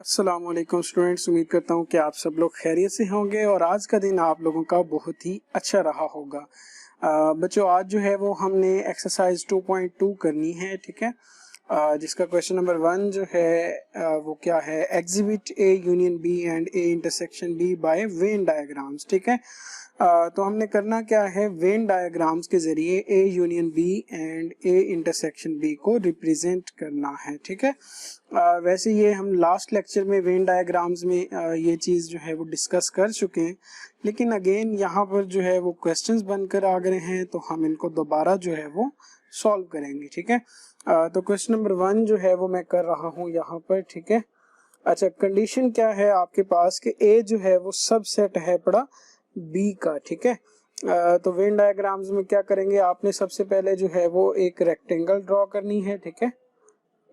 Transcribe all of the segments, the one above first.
अस्सलाम वालेकुम स्टूडेंट्स, उम्मीद करता हूँ कि आप सब लोग खैरियत से होंगे और आज का दिन आप लोगों का बहुत ही अच्छा रहा होगा। बच्चों, आज जो है वो हमने एक्सरसाइज 2.2 करनी है, ठीक है। जिसका क्वेश्चन नंबर 1 जो है वो क्या है, exhibit A union B and A intersection B by Venn diagrams, ठीक है। तो हमने करना क्या है, वेन डायग्राम्स के जरिए A union B and A intersection B को रिप्रेजेंट करना है, ठीक है। वैसे ये हम लास्ट लेक्चर में वेन डायग्राम्स में ये चीज़ जो है वो डिस्कस कर चुके हैं, लेकिन अगेन यहाँ पर जो है वो क्वेश्चंस बनकर आ गए हैं, तो हम इनको दोबारा जो है वो सॉल्व करेंगे, ठीक है। तो क्वेश्चन नंबर 1 जो है वो मैं कर रहा हूँ यहाँ पर, ठीक है। अच्छा, कंडीशन क्या है आपके पास कि ए जो है वो सबसेट है पड़ा बी का, ठीक है। तो वेन डायग्राम्स में क्या करेंगे, आपने सबसे पहले जो है वो एक रेक्टेंगल ड्रॉ करनी है, ठीक है।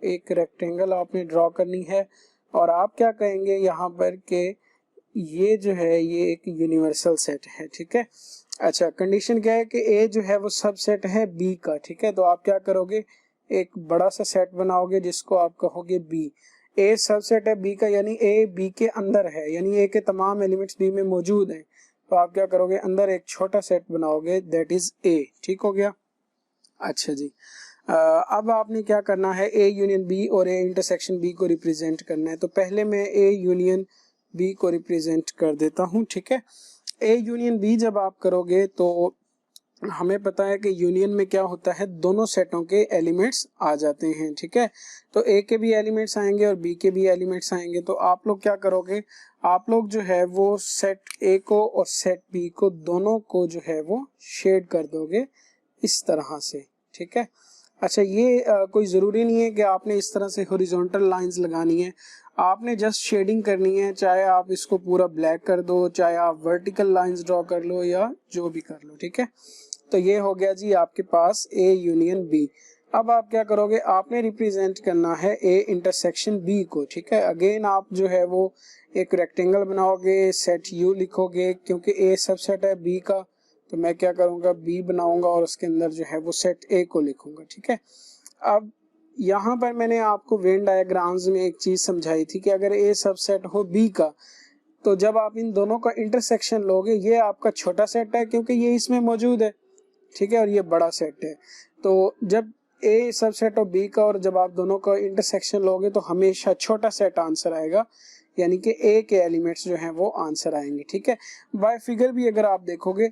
एक रेक्टेंगल आपने ड्रॉ करनी है और आप क्या कहेंगे यहाँ पर कि ये जो है ये एक यूनिवर्सल सेट है, ठीक है। अच्छा, कंडीशन क्या है कि ए जो है वो सबसेट है बी का, ठीक है। तो आप क्या करोगे, एक बड़ा सा सेट बनाओगे जिसको आप कहोगे बी। ए सबसेट है बी का, यानी ए बी के अंदर है, यानी ए के तमाम एलिमेंट्स बी में मौजूद हैं। तो आप क्या करोगे, अंदर एक छोटा सेट बनाओगे, दैट इज ए, ठीक हो गया। अच्छा जी, अब आपने क्या करना है, ए यूनियन बी और ए इंटरसेक्शन बी को रिप्रेजेंट करना है। तो पहले मैं ए यूनियन बी को रिप्रेजेंट कर देता हूं, ठीक है। ए यूनियन बी जब आप करोगे तो हमें पता है कि यूनियन में क्या होता है, दोनों सेटों के एलिमेंट्स आ जाते हैं, ठीक है। तो ए के भी एलिमेंट्स आएंगे और बी के भी एलिमेंट्स आएंगे। तो आप लोग क्या करोगे, आप लोग जो है वो सेट ए को और सेट बी को दोनों को जो है वो शेड कर दोगे इस तरह से, ठीक है। अच्छा, ये कोई ज़रूरी नहीं है कि आपने इस तरह से हॉरिजॉन्टल लाइंस लगानी है, आपने जस्ट शेडिंग करनी है। चाहे आप इसको पूरा ब्लैक कर दो, चाहे आप वर्टिकल लाइंस ड्रॉ कर लो, या जो भी कर लो, ठीक है। तो ये हो गया जी आपके पास ए यूनियन बी। अब आप क्या करोगे, आपने रिप्रेजेंट करना है ए इंटरसेक्शन बी को, ठीक है। अगेन आप जो है वो एक रेक्टेंगल बनाओगे, सेट यू लिखोगे, क्योंकि ए सबसेट है बी का। तो मैं क्या करूंगा, बी बनाऊंगा और उसके अंदर जो है वो सेट ए को लिखूंगा, ठीक है। अब यहाँ पर मैंने आपको वेन डायग्राम्स में एक चीज समझाई थी कि अगर ए सबसेट हो बी का, तो जब आप इन दोनों का इंटरसेक्शन लोगे, ये आपका छोटा सेट है क्योंकि ये इसमें मौजूद है, ठीक है, और ये बड़ा सेट है। तो जब ए सबसेट ऑफ बी का और जब आप दोनों का इंटरसेक्शन लोगे तो हमेशा छोटा सेट आंसर आएगा, यानी कि ए के एलिमेंट्स जो हैं वो आंसर आएंगे, ठीक है। बाय फिगर भी अगर आप देखोगे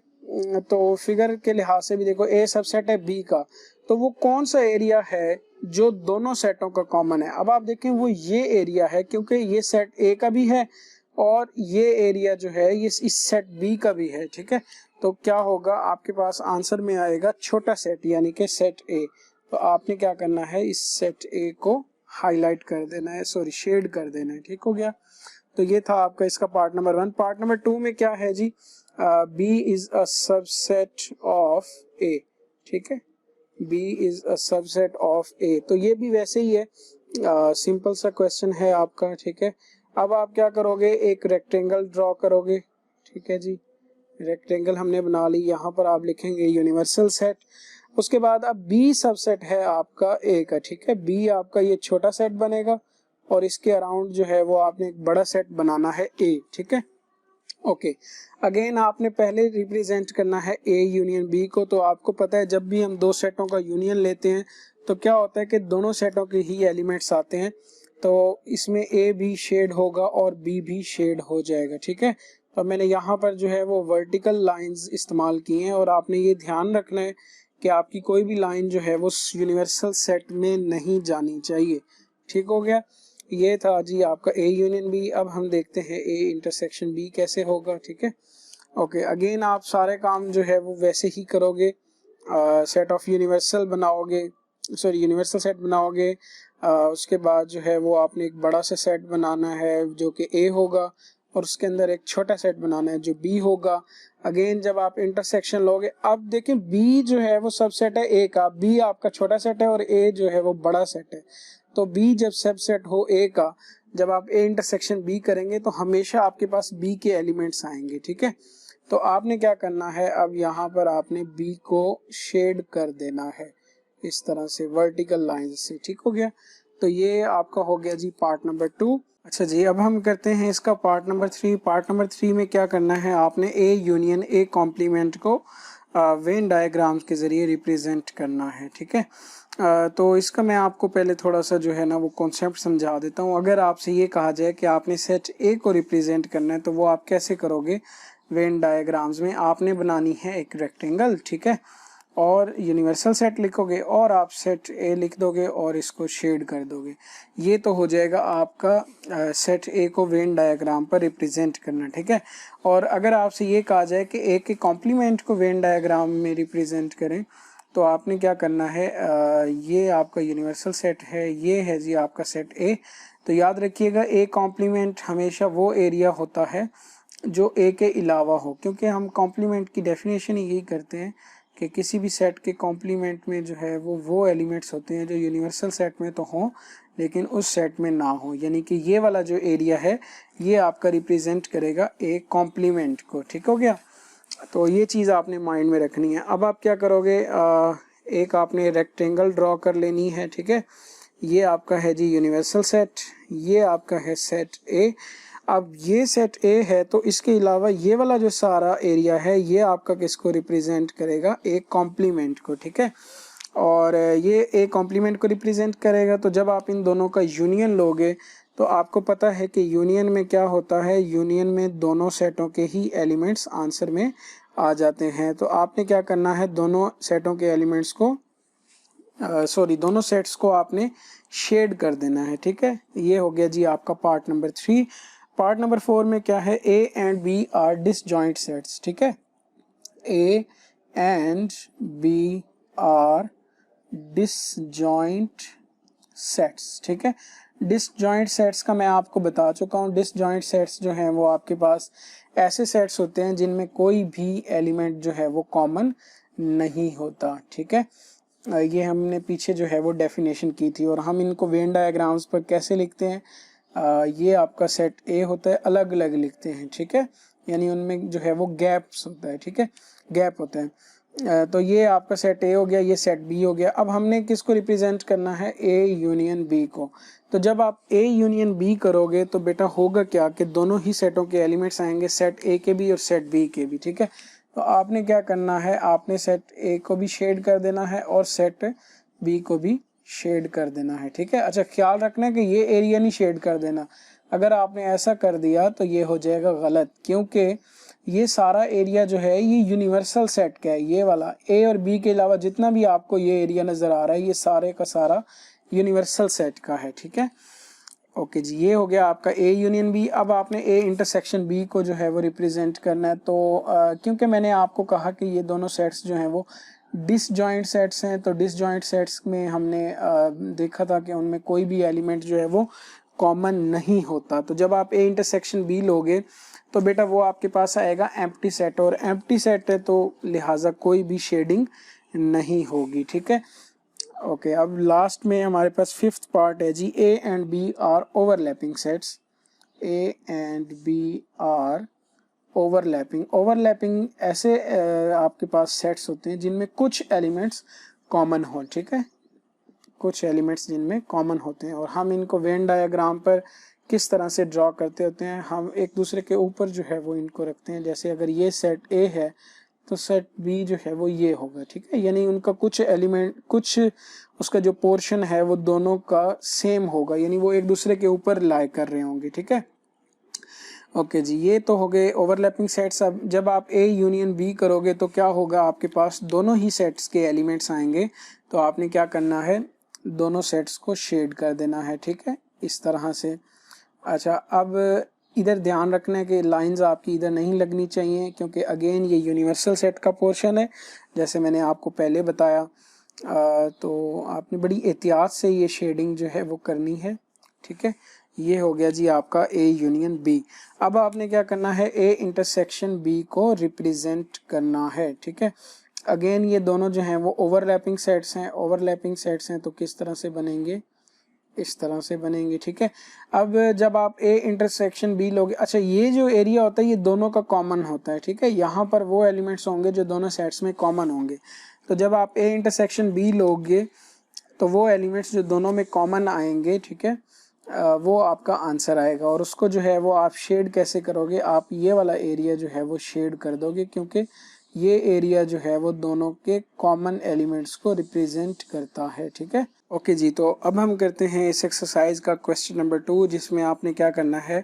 तो फिगर के लिहाज से भी देखो, ए सबसेट है बी का, तो वो कौन सा एरिया है जो दोनों सेटों का कॉमन है। अब आप देखें वो ये एरिया है, क्योंकि ये सेट ए का भी है और ये एरिया जो है ये इस सेट बी का भी है, ठीक है। तो क्या होगा, आपके पास आंसर में आएगा छोटा सेट, यानी कि सेट ए। तो आपने क्या करना है, इस सेट ए को हाईलाइट कर देना है, सॉरी शेड कर देना है, ठीक हो गया। तो ये था आपका इसका पार्ट नंबर 1। पार्ट नंबर 2 में क्या है जी, B is a subset of A, ठीक है। B is a subset of A, तो ये भी वैसे ही है, सिंपल सा क्वेश्चन है आपका, ठीक है। अब आप क्या करोगे, एक रेक्टेंगल ड्रॉ करोगे, ठीक है जी। रेक्टेंगल हमने बना ली, यहाँ पर आप लिखेंगे यूनिवर्सल सेट। उसके बाद अब बी सबसेट है आपका ए का, ठीक है। बी आपका ये छोटा सेट बनेगा और इसके अराउंड जो है वो आपने एक बड़ा सेट बनाना है ए, ठीक है। ओके, अगेन आपने पहले रिप्रेजेंट करना है ए यूनियन बी को। तो आपको पता है जब भी हम दो सेटों का यूनियन लेते हैं तो क्या होता है कि दोनों सेटों के ही एलिमेंट्स आते हैं, तो इसमें ए भी शेड होगा और बी भी शेड हो जाएगा, ठीक है। तो मैंने यहाँ पर जो है वो वर्टिकल लाइंस इस्तेमाल की हैं और आपने ये ध्यान रखना है कि आपकी कोई भी लाइन जो है वो यूनिवर्सल सेट में नहीं जानी चाहिए, ठीक हो गया। ये था जी आपका ए यूनियन बी। अब हम देखते हैं ए इंटरसेक्शन बी कैसे होगा, ठीक है। ओके, अगेन आप सारे काम जो है वो वैसे ही करोगे, सेट ऑफ यूनिवर्सल बनाओगे, सॉरी यूनिवर्सल सेट बनाओगे। उसके बाद जो है वो आपने एक बड़ा सा सेट बनाना है जो कि ए होगा और उसके अंदर एक छोटा सेट बनाना है जो बी होगा। अगेन जब आप इंटरसेक्शन लोगे, अब देखें बी जो है वो सबसेट है ए का, बी आपका छोटा सेट है और ए जो है वो बड़ा सेट है। तो बी जब सबसेट हो ए का, जब आप ए इंटरसेक्शन बी करेंगे तो हमेशा आपके पास बी के एलिमेंट्स आएंगे, ठीक है। तो आपने क्या करना है, अब यहाँ पर आपने बी को शेड कर देना है इस तरह से वर्टिकल लाइन से, ठीक हो गया। तो ये आपका हो गया जी पार्ट नंबर 2। अच्छा जी, अब हम करते हैं इसका पार्ट नंबर 3। पार्ट नंबर 3 में क्या करना है, आपने ए यूनियन ए कॉम्प्लीमेंट को वेन डायग्राम्स के ज़रिए रिप्रेजेंट करना है, ठीक है। तो इसका मैं आपको पहले थोड़ा सा जो है ना वो कॉन्सेप्ट समझा देता हूँ। अगर आपसे ये कहा जाए कि आपने सेट ए को रिप्रेजेंट करना है तो वो आप कैसे करोगे। वेन डायग्राम्स में आपने बनानी है एक रेक्टेंगल, ठीक है, और यूनिवर्सल सेट लिखोगे और आप सेट ए लिख दोगे और इसको शेड कर दोगे। ये तो हो जाएगा आपका सेट ए को वेन डायग्राम पर रिप्रेजेंट करना, ठीक है। और अगर आपसे ये कहा जाए कि ए के कॉम्प्लीमेंट को वेन डायग्राम में रिप्रेजेंट करें तो आपने क्या करना है, ये आपका यूनिवर्सल सेट है, ये है जी आपका सेट ए। तो याद रखिएगा ए कॉम्प्लीमेंट हमेशा वो एरिया होता है जो ए के अलावा हो, क्योंकि हम कॉम्प्लीमेंट की डेफिनेशन ही यही करते हैं कि किसी भी सेट के कॉम्प्लीमेंट में जो है वो एलिमेंट्स होते हैं जो यूनिवर्सल सेट में तो हों लेकिन उस सेट में ना हो। यानी कि ये वाला जो एरिया है ये आपका रिप्रेजेंट करेगा एक कॉम्प्लीमेंट को, ठीक हो गया। तो ये चीज़ आपने माइंड में रखनी है। अब आप क्या करोगे, एक आपने रेक्टेंगल ड्रॉ कर लेनी है, ठीक है। ये आपका है जी यूनिवर्सल सेट, ये आपका है सेट ए। अब ये सेट ए है तो इसके अलावा ये वाला जो सारा एरिया है ये आपका किसको रिप्रेजेंट करेगा, एक कॉम्प्लीमेंट को, ठीक है। और ये एक कॉम्प्लीमेंट को रिप्रेजेंट करेगा। तो जब आप इन दोनों का यूनियन लोगे तो आपको पता है कि यूनियन में क्या होता है, यूनियन में दोनों सेटों के ही एलिमेंट्स आंसर में आ जाते हैं। तो आपने क्या करना है, दोनों सेटों के एलिमेंट्स को दोनों सेट्स को आपने शेड कर देना है, ठीक है। ये हो गया जी आपका पार्ट नंबर 3। पार्ट नंबर 4 में क्या है, A and B are disjoint sets, ठीक है। A and B are disjoint sets, ठीक है। डिसजॉइंट सेट्स का मैं आपको बता चुका हूँ। डिसजॉइंट सेट्स जो हैं वो आपके पास ऐसे सेट्स होते हैं जिनमें कोई भी एलिमेंट जो है वो कॉमन नहीं होता, ठीक है। ये हमने पीछे जो है वो डेफिनेशन की थी। और हम इनको वेन डायग्राम्स पर कैसे लिखते हैं, ये आपका सेट ए होता है, अलग अलग लिखते हैं, ठीक है। यानी उनमें जो है वो गैप्स होता है, ठीक है, गैप होता है। तो ये आपका सेट ए हो गया, ये सेट बी हो गया। अब हमने किसको रिप्रेजेंट करना है, ए यूनियन बी को। तो जब आप ए यूनियन बी करोगे तो बेटा होगा क्या कि दोनों ही सेटों के एलिमेंट्स आएंगे, सेट ए के भी और सेट बी के भी, ठीक है। तो आपने क्या करना है, आपने सेट ए को भी शेड कर देना है और सेट बी को भी शेड कर देना है, ठीक है। अच्छा, ख्याल रखना कि ये एरिया नहीं शेड कर देना। अगर आपने ऐसा कर दिया तो ये हो जाएगा गलत, क्योंकि ये सारा एरिया जो है ये यूनिवर्सल सेट का है। ये वाला ए और बी के अलावा जितना भी आपको ये एरिया नजर आ रहा है ये सारे का सारा यूनिवर्सल सेट का है, ठीक है। ओके जी, ये हो गया आपका ए यूनियन बी। अब आपने ए इंटरसेक्शन बी को जो है वो रिप्रेजेंट करना है। तो क्योंकि मैंने आपको कहा कि ये दोनों सेट्स जो हैं वो डिसजॉइंट सेट्स हैं, तो डिसजॉइंट सेट्स में हमने देखा था कि उनमें कोई भी एलिमेंट जो है वो कॉमन नहीं होता। तो जब आप ए इंटरसेक्शन बी लोगे तो बेटा वो आपके पास आएगा एम्प्टी सेट, और एम्प्टी सेट है तो लिहाजा कोई भी शेडिंग नहीं होगी, ठीक है। ओके, अब लास्ट में हमारे पास 5th पार्ट है जी, A and B are overlapping sets. A and B are overlapping. Overlapping ऐसे आपके पास सेट्स होते हैं जिनमें कुछ एलिमेंट्स कॉमन हो, ठीक है, कुछ एलिमेंट्स जिनमें कॉमन होते हैं। और हम इनको वेन डायग्राम पर किस तरह से ड्रॉ करते होते हैं, हम एक दूसरे के ऊपर जो है वो इनको रखते हैं। जैसे अगर ये सेट ए है तो सेट बी जो है वो ये होगा, ठीक है। यानी उनका कुछ एलिमेंट, कुछ उसका जो पोर्शन है वो दोनों का सेम होगा, यानी वो एक दूसरे के ऊपर लाई कर रहे होंगे, ठीक है। ओके जी, ये तो हो गए ओवरलैपिंग सेट्स। अब जब आप ए यूनियन बी करोगे तो क्या होगा, आपके पास दोनों ही सेट्स के एलिमेंट्स आएंगे। तो आपने क्या करना है, दोनों सेट्स को शेड कर देना है, ठीक है, इस तरह से। अच्छा, अब इधर ध्यान रखना है कि लाइंस आपकी इधर नहीं लगनी चाहिए, क्योंकि अगेन ये यूनिवर्सल सेट का पोर्शन है जैसे मैंने आपको पहले बताया। तो आपने बड़ी एहतियात से ये शेडिंग जो है वो करनी है, ठीक है। ये हो गया जी आपका ए यूनियन बी। अब आपने क्या करना है, ए इंटरसेक्शन बी को रिप्रेजेंट करना है, ठीक है। अगेन ये दोनों जो हैं वो ओवरलैपिंग सेट्स हैं। ओवरलैपिंग सेट्स हैं तो किस तरह से बनेंगे, इस तरह से बनेंगे, ठीक है। अब जब आप ए इंटरसेक्शन बी लोगे, अच्छा ये जो एरिया होता है ये दोनों का कॉमन होता है, ठीक है। यहाँ पर वो एलिमेंट्स होंगे जो दोनों सेट्स में कॉमन होंगे। तो जब आप ए इंटरसेक्शन बी लोगे तो वो एलिमेंट्स जो दोनों में कॉमन आएंगे, ठीक है, वो आपका आंसर आएगा। और उसको जो है वो आप शेड कैसे करोगे, आप ये वाला एरिया जो है वो शेड कर दोगे, क्योंकि ये एरिया जो है वो दोनों के कॉमन एलिमेंट्स को रिप्रेजेंट करता है। ठीक है, ओके जी। तो अब हम करते हैं इस एक्सरसाइज का क्वेश्चन नंबर 2, जिसमें आपने क्या करना है,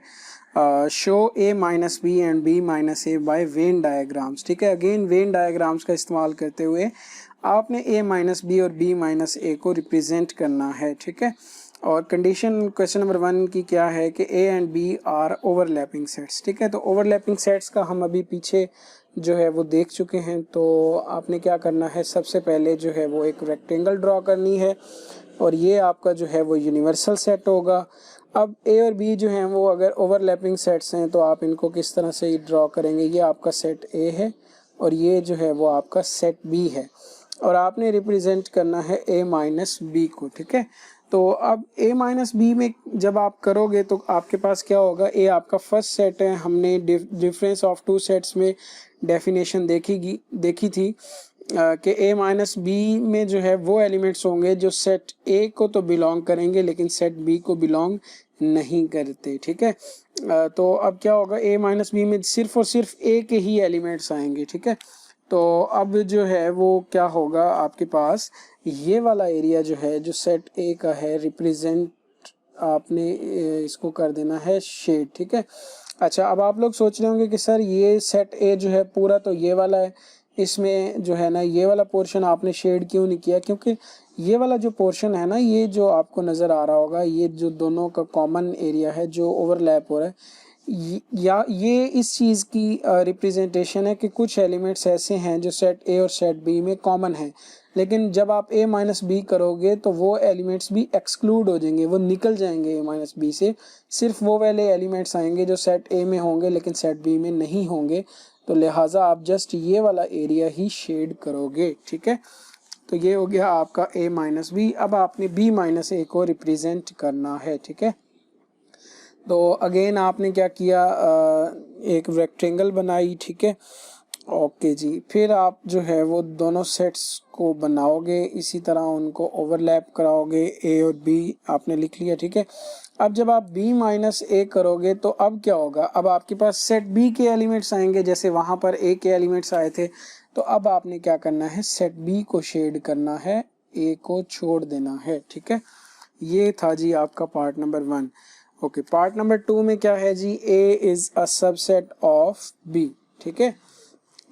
show a minus B and b minus A by Venn diagrams. ठीक है, अगेन वेन डायग्राम्स का इस्तेमाल करते हुए आपने a माइनस बी और b माइनस ए को रिप्रेजेंट करना है। ठीक है, और कंडीशन क्वेश्चन नंबर 1 की क्या है कि a and b are overlapping sets. ठीक है, तो ओवरलैपिंग सेट्स का हम अभी पीछे जो है वो देख चुके हैं। तो आपने क्या करना है, सबसे पहले जो है वो एक रेक्टेंगल ड्रॉ करनी है, और ये आपका जो है वो यूनिवर्सल सेट होगा। अब a और b जो हैं वो अगर ओवरलैपिंग सेट्स हैं तो आप इनको किस तरह से ड्रॉ करेंगे, ये आपका सेट a है और ये जो है वो आपका सेट b है, और आपने रिप्रेजेंट करना है a माइनस बी को। ठीक है, तो अब a माइनस बी में जब आप करोगे तो आपके पास क्या होगा, a आपका फर्स्ट सेट है। हमने डिफरेंस ऑफ टू सेट्स में डेफिनेशन देखी थी कि a माइनस बी में जो है वो एलिमेंट्स होंगे जो सेट a को तो बिलोंग करेंगे लेकिन सेट b को बिलोंग नहीं करते। ठीक है, तो अब क्या होगा, a माइनस बी में सिर्फ और सिर्फ a के ही एलिमेंट्स आएंगे। ठीक है, तो अब जो है वो क्या होगा, आपके पास ये वाला एरिया जो है जो सेट a का है, रिप्रेजेंट आपने इसको कर देना है शेड। ठीक है, अच्छा, अब आप लोग सोच रहे होंगे कि सर ये सेट a जो है पूरा तो ये वाला है, इसमें जो है ना ये वाला पोर्शन आपने शेड क्यों नहीं किया, क्योंकि ये वाला जो पोर्शन है ना, ये जो आपको नज़र आ रहा होगा, ये जो दोनों का कॉमन एरिया है जो ओवरलैप हो रहा है, या ये इस चीज़ की रिप्रेजेंटेशन है कि कुछ एलिमेंट्स ऐसे हैं जो सेट ए और सेट बी में कॉमन हैं, लेकिन जब आप a माइनस बी करोगे तो वो एलिमेंट्स भी एक्सक्लूड हो जाएंगे, वो निकल जाएंगे a माइनस बी से। सिर्फ वो वाले एलिमेंट्स आएंगे जो सेट a में होंगे लेकिन सेट b में नहीं होंगे, तो लिहाजा आप जस्ट ये वाला एरिया ही शेड करोगे। ठीक है, तो ये हो गया आपका a माइनस बी। अब आपने b माइनस ए को रिप्रेजेंट करना है। ठीक है, तो अगेन आपने क्या किया, एक रेक्टेंगल बनाई। ठीक है, ओके जी। फिर आप जो है वो दोनों सेट्स को बनाओगे, इसी तरह उनको ओवरलैप कराओगे, a और b आपने लिख लिया। ठीक है, अब जब आप b माइनस ए करोगे तो अब क्या होगा, अब आपके पास सेट b के एलिमेंट्स आएंगे, जैसे वहाँ पर a के एलिमेंट्स आए थे। तो अब आपने क्या करना है, सेट b को शेड करना है, a को छोड़ देना है। ठीक है, ये था जी आपका part number 1। Okay, part number 2 में क्या है जी, a is a subset of b। ठीक है,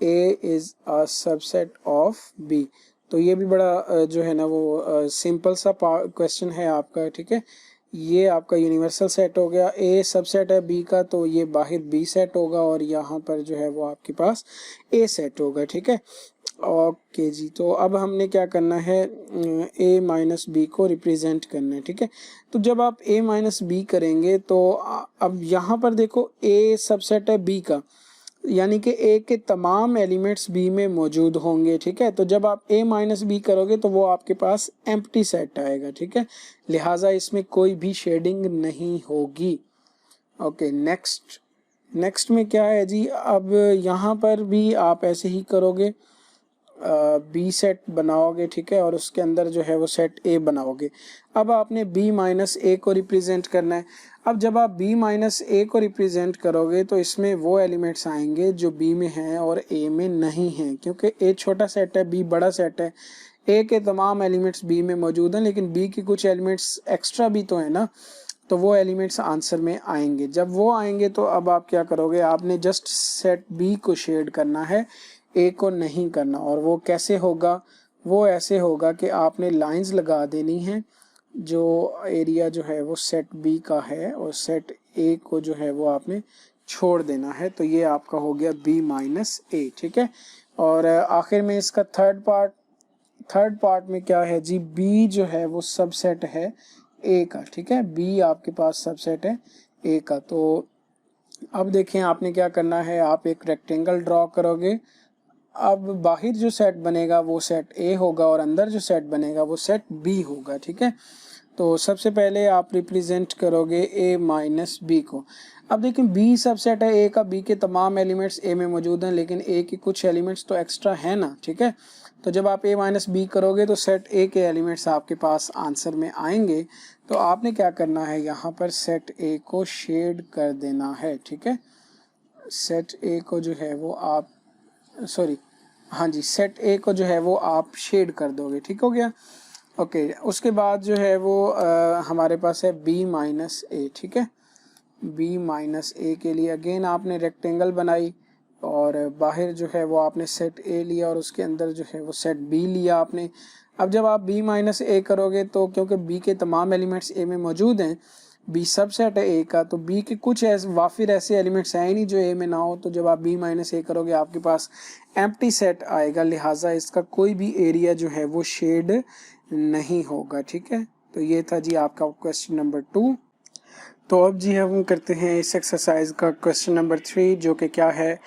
a is a subset of b। तो ये भी बड़ा जो है ना वो सिंपल सा क्वेश्चन है आपका। ठीक है, ये आपका यूनिवर्सल सेट हो गया, a सबसेट है b का, तो ये बाहर b सेट होगा और यहाँ पर जो है वो आपके पास a सेट होगा। ठीक है, ओके जी। तो अब हमने क्या करना है, a माइनस बी को रिप्रेजेंट करना है। ठीक है, तो जब आप a माइनस बी करेंगे तो अब यहाँ पर देखो a सबसेट है b का, यानी कि a के तमाम एलिमेंट्स b में मौजूद होंगे। ठीक है, तो जब आप a माइनस बी करोगे तो वो आपके पास एम्प्टी सेट आएगा। ठीक है, लिहाजा इसमें कोई भी शेडिंग नहीं होगी। ओके, नेक्स्ट में क्या है जी, अब यहाँ पर भी आप ऐसे ही करोगे, बी सेट बनाओगे। ठीक है, और उसके अंदर जो है वो सेट ए बनाओगे। अब आपने बी माइनस ए को रिप्रेजेंट करना है। अब जब आप बी माइनस ए को रिप्रेजेंट करोगे तो इसमें वो एलिमेंट्स आएंगे जो बी में हैं और ए में नहीं हैं, क्योंकि ए छोटा सेट है, बी बड़ा सेट है। ए के तमाम एलिमेंट्स बी में मौजूद हैं, लेकिन बी के कुछ एलिमेंट्स एक्स्ट्रा भी तो है ना, तो वो एलिमेंट्स आंसर में आएंगे। जब वो आएंगे तो अब आप क्या करोगे, आपने जस्ट सेट बी को शेड करना है, ए को नहीं करना। और वो कैसे होगा, वो ऐसे होगा कि आपने लाइंस लगा देनी है, जो एरिया जो है वो सेट बी का है और सेट ए को जो है वो आपने छोड़ देना है। तो ये आपका हो गया बी माइनस ए। ठीक है, और आखिर में इसका थर्ड पार्ट में क्या है जी, बी जो है वो सबसेट है ए का। ठीक है, बी आपके पास सबसेट है ए का। तो अब देखें आपने क्या करना है, आप एक रेक्टेंगल ड्रॉ करोगे। अब बाहर जो सेट बनेगा वो सेट ए होगा और अंदर जो सेट बनेगा वो सेट बी होगा। ठीक है, तो सबसे पहले आप रिप्रेजेंट करोगे ए माइनस बी को। अब देखिए बी सबसेट है ए का, बी के तमाम एलिमेंट्स ए में मौजूद हैं, लेकिन ए के कुछ एलिमेंट्स तो एक्स्ट्रा है ना। ठीक है, तो जब आप a माइनस बी करोगे तो सेट a के एलिमेंट्स आपके पास आंसर में आएंगे। तो आपने क्या करना है, यहाँ पर सेट a को शेड कर देना है, ठीक है। सेट a को जो है वो आप हाँ जी, सेट a को जो है वो आप शेड कर दोगे, ठीक हो गया। ओके, उसके बाद जो है वो हमारे पास है b माइनस a, ठीक है। b माइनस a के लिए अगेन आपने रेक्टेंगल बनाई और बाहर जो है वो आपने सेट a लिया और उसके अंदर जो है वो सेट b लिया आपने। अब जब आप b माइनस a करोगे तो क्योंकि b के तमाम एलिमेंट्स a में मौजूद हैं, b सबसेट है a का, तो b के कुछ वाफिर ऐसे एलिमेंट्स हैं नहीं जो a में ना हो। तो जब आप b माइनस a करोगे आपके पास एम्प्टी सेट आएगा, लिहाजा इसका कोई भी एरिया जो है वो शेड नहीं होगा, ठीक है। तो ये था जी आपका क्वेश्चन नंबर 2। तो अब जी हम करते हैं इस एक्सरसाइज का क्वेश्चन नंबर 3, जो कि क्या है,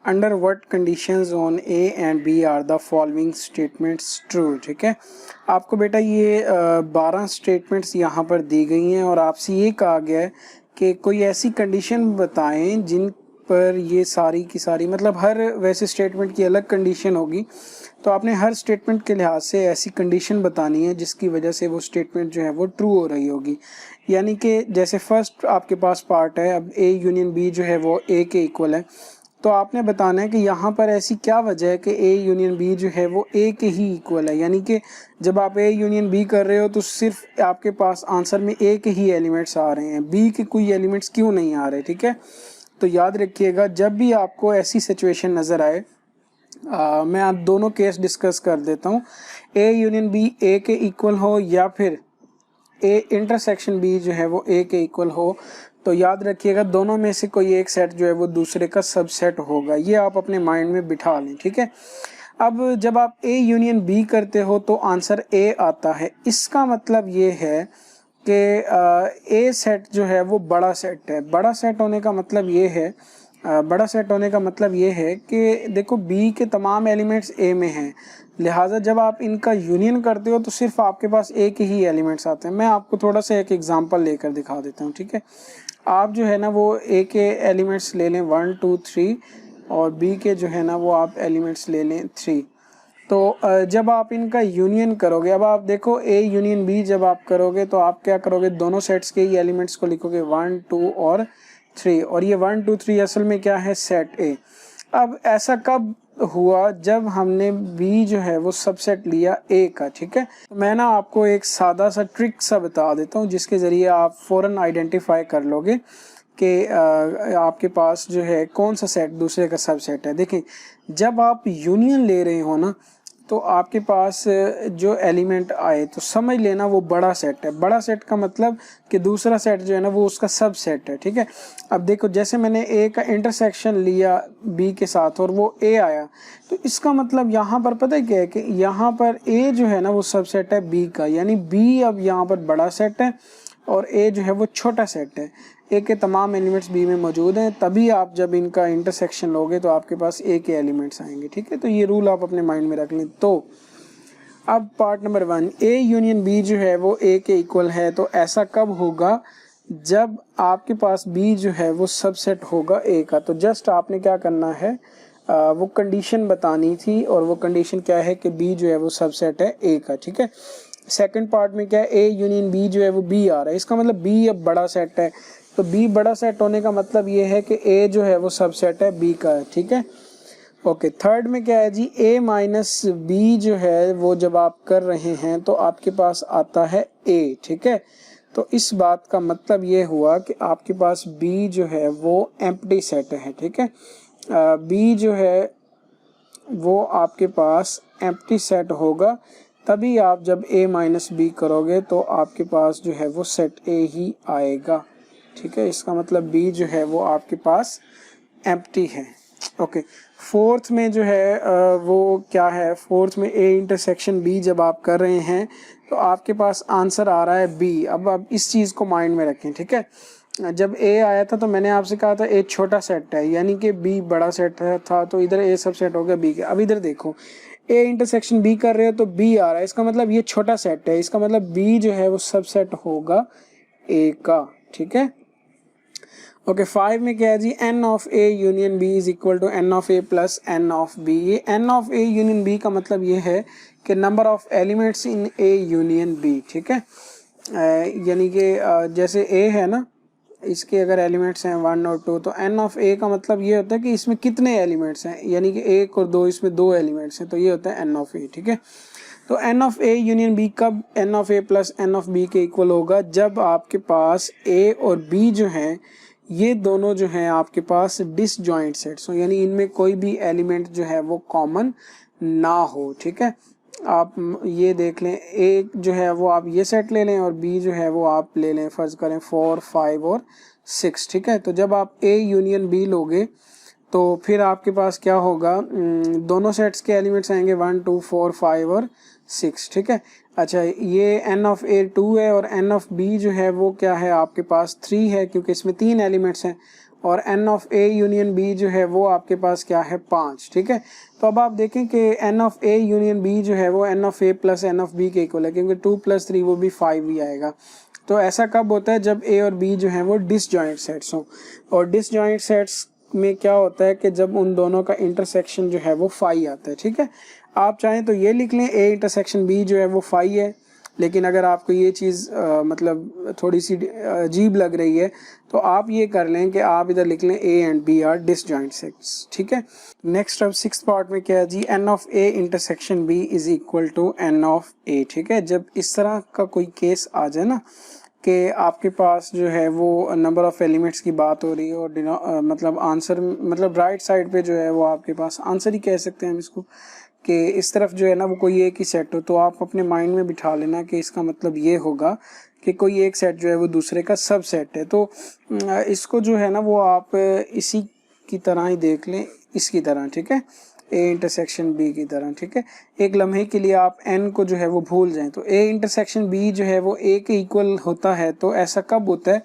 under what conditions on A and B are the following statements true, ठीक है। आपको बेटा ये 12 स्टेटमेंट्स यहाँ पर दी गई हैं और आपसे ये कहा गया है कि कोई ऐसी कंडीशन बताएं जिन पर ये सारी की सारी, मतलब हर वैसे स्टेटमेंट की अलग कंडीशन होगी, तो आपने हर स्टेटमेंट के लिहाज से ऐसी कंडीशन बतानी है जिसकी वजह से वो स्टेटमेंट जो है वो ट्रू हो रही होगी। यानी कि जैसे फर्स्ट आपके पास पार्ट है, अब ए यूनियन बी जो है वो ए के इक्वल है, तो आपने बताना है कि यहाँ पर ऐसी क्या वजह है कि ए यूनियन बी जो है वो ए के ही इक्वल है। यानी कि जब आप ए यूनियन बी कर रहे हो तो सिर्फ आपके पास आंसर में ए के ही एलिमेंट्स आ रहे हैं, बी के कोई एलिमेंट्स क्यों नहीं आ रहे, ठीक है। तो याद रखिएगा जब भी आपको ऐसी सिचुएशन नज़र आए, मैं आप दोनों केस डिस्कस कर देता हूँ, ए यूनियन बी ए के इक्वल हो या फिर ए इंटरसेक्शन बी जो है वो ए के इक्वल हो, तो याद रखिएगा दोनों में से कोई एक सेट जो है वो दूसरे का सबसेट होगा। ये आप अपने माइंड में बिठा लें, ठीक है। अब जब आप ए यूनियन बी करते हो तो आंसर ए आता है, इसका मतलब ये है कि ए सेट जो है वो बड़ा सेट है। बड़ा सेट होने का मतलब ये है बड़ा सेट होने का मतलब ये है कि देखो बी के तमाम एलिमेंट्स ए में हैं, लिहाजा जब आप इनका यूनियन करते हो तो सिर्फ आपके पास ए के ही एलिमेंट्स आते हैं। मैं आपको थोड़ा सा एक एग्जांपल लेकर दिखा देता हूँ, ठीक है। आप जो है ना वो ए के एलिमेंट्स ले लें 1 2 3 और बी के जो है ना वो आप एलिमेंट्स ले लें 3। तो जब आप इनका यूनियन करोगे, अब आप देखो ए यूनियन बी जब आप करोगे तो आप क्या करोगे, दोनों सेट्स के ही एलिमेंट्स को लिखोगे 1 2 और 3, और ये 1 2 3 असल में क्या है, सेट ए। अब ऐसा कब हुआ, जब हमने बी जो है वो सबसेट लिया ए का, ठीक है। तो मैं ना आपको एक सादा सा ट्रिक सा बता देता हूँ जिसके ज़रिए आप फ़ौरन आइडेंटिफाई कर लोगे कि आपके पास जो है कौन सा सेट दूसरे का सबसेट है। देखें, जब आप यूनियन ले रहे हो ना तो आपके पास जो एलिमेंट आए तो समझ लेना वो बड़ा सेट है। बड़ा सेट का मतलब कि दूसरा सेट जो है ना वो उसका सब सेट है, ठीक है। अब देखो जैसे मैंने ए का इंटरसेक्शन लिया बी के साथ और वो ए आया, तो इसका मतलब यहाँ पर पता है क्या है कि यहाँ पर ए जो है ना वो सब सेट है बी का, यानी बी अब यहाँ पर बड़ा सेट है और ए जो है वो छोटा सेट है। ए के तमाम एलिमेंट्स बी में मौजूद हैं, तभी आप जब इनका इंटरसेक्शन लोगे तो आपके पास ए के एलिमेंट्स आएंगे, ठीक है। तो ये रूल आप अपने माइंड में रख लें। तो अब part number 1, A union B जो है वो ए के इक्वल है, तो ऐसा कब होगा, जब आपके पास बी जो है वो सबसेट होगा ए का। तो जस्ट आपने क्या करना है, वो कंडीशन बतानी थी और वो कंडीशन क्या है कि बी जो है वो सबसेट है ए का, ठीक है। सेकंड पार्ट में क्या है, ए यूनियन बी जो है वो बी आ रहा है, इसका मतलब बी अब बड़ा सेट है। तो बी बड़ा सेट होने का मतलब ये है कि ए जो है वो सबसेट है बी का, ठीक है। ओके, थर्ड में क्या है जी, ए माइनस बी जो है वो जब आप कर रहे हैं तो आपके पास आता है ए, ठीक है। तो इस बात का मतलब ये हुआ कि आपके पास बी जो है वो एम्प्टी सेट है, ठीक है। बी जो है वो आपके पास एम्प्टी सेट होगा, तभी आप जब a माइनस बी करोगे तो आपके पास जो है वो सेट a ही आएगा, ठीक है। इसका मतलब b जो है वो आपके पास एम्प्टी है। ओके, फोर्थ में जो है वो क्या है, फोर्थ में a इंटरसेक्शन b जब आप कर रहे हैं तो आपके पास आंसर आ रहा है b। अब आप इस चीज़ को माइंड में रखें, ठीक है। जब a आया था तो मैंने आपसे कहा था a छोटा सेट है, यानी कि b बड़ा सेट था, तो इधर a सब सेट हो गया b के। अब इधर देखो, ए इंटरसेक्शन बी कर रहे हो तो बी आ रहा है, इसका मतलब ये छोटा सेट है, इसका मतलब बी जो है वो सबसेट होगा ए का, ठीक है। ओके 5 में क्या है जी, n of a union b is equal to n of a plus n of b। ये n of a union b का मतलब ये है कि number of elements in a union b, ठीक है। यानी कि जैसे a है ना, इसके अगर एलिमेंट्स हैं 1 और 2, तो n ऑफ a का मतलब ये होता है कि इसमें कितने एलिमेंट्स हैं, यानी कि 1 और 2, इसमें 2 एलिमेंट्स हैं, तो ये होता है n ऑफ a, ठीक है। तो n of a union b कब n of a plus n of b के इक्वल होगा, जब आपके पास a और b जो हैं ये दोनों जो हैं आपके पास डिसजॉइंट सेट्स हो, यानी इनमें कोई भी एलिमेंट जो है वो कॉमन ना हो, ठीक है। आप ये देख लें, a जो है वो आप ये सेट ले लें और b जो है वो आप ले लें, फर्ज करें 4, 5 और 6, ठीक है। तो जब आप a यूनियन b लोगे तो फिर आपके पास क्या होगा, दोनों सेट्स के एलिमेंट्स आएंगे 1, 2, 4, 5 और 6, ठीक है। अच्छा, ये n ऑफ a 2 है और n ऑफ b जो है वो क्या है आपके पास 3 है, क्योंकि इसमें 3 एलिमेंट्स हैं, और n of a union b जो है वो आपके पास क्या है 5, ठीक है। तो अब आप देखें कि n of a union b जो है वो n of a plus n of b के इक्वल है, क्योंकि 2 + 3 वो भी 5 ही आएगा। तो ऐसा कब होता है, जब a और b जो है वो डिसजॉइंट सेट्स हों, और डिसजॉइंट सेट्स में क्या होता है कि जब उन दोनों का इंटरसेक्शन जो है वो फाई आता है, ठीक है। आप चाहें तो ये लिख लें a इंटरसेक्शन b जो है वो फाई है, लेकिन अगर आपको ये चीज़ मतलब थोड़ी सी अजीब लग रही है तो आप ये कर लें कि आप इधर लिख लें a and b are disjoint sets, ठीक है। नेक्स्ट अब 6th पार्ट में क्या है जी, n of a intersection b is equal to n of a, ठीक है। जब इस तरह का कोई केस आ जाए ना कि आपके पास जो है वो नंबर ऑफ एलिमेंट्स की बात हो रही है और मतलब आंसर, मतलब राइट साइड पे जो है वो आपके पास आंसर ही कह सकते हैं हम इसको, कि इस तरफ जो है ना वो कोई एक ही सेट हो, तो आप अपने माइंड में बिठा लेना कि इसका मतलब ये होगा कि कोई एक सेट जो है वो दूसरे का सब सेट है। तो इसको जो है ना वो आप इसी की तरह ही देख लें, इसकी तरह, ठीक है, a इंटरसेक्शन b की तरह, ठीक है। एक लम्हे के लिए आप n को जो है वो भूल जाएं, तो a इंटरसेक्शन b जो है वो a के इक्वल होता है। तो ऐसा कब होता है,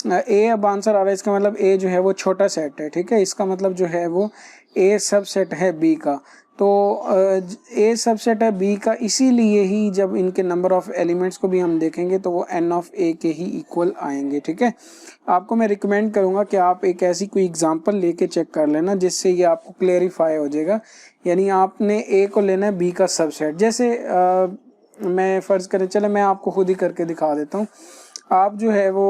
a अब आंसर आ रहा है, इसका मतलब a जो है वो छोटा सेट है, ठीक है। इसका मतलब जो है वो a सब सेट है b का, तो a सबसेट है b का, इसीलिए ही जब इनके नंबर ऑफ एलिमेंट्स को भी हम देखेंगे तो वो n ऑफ a के ही इक्वल आएंगे, ठीक है। आपको मैं रिकमेंड करूंगा कि आप एक ऐसी कोई एग्जांपल लेके चेक कर लेना जिससे ये आपको क्लेरिफाई हो जाएगा। यानी आपने a को लेना है b का सबसेट, जैसे मैं फ़र्ज़ करें, चले मैं आपको खुद ही करके दिखा देता हूँ। आप जो है वो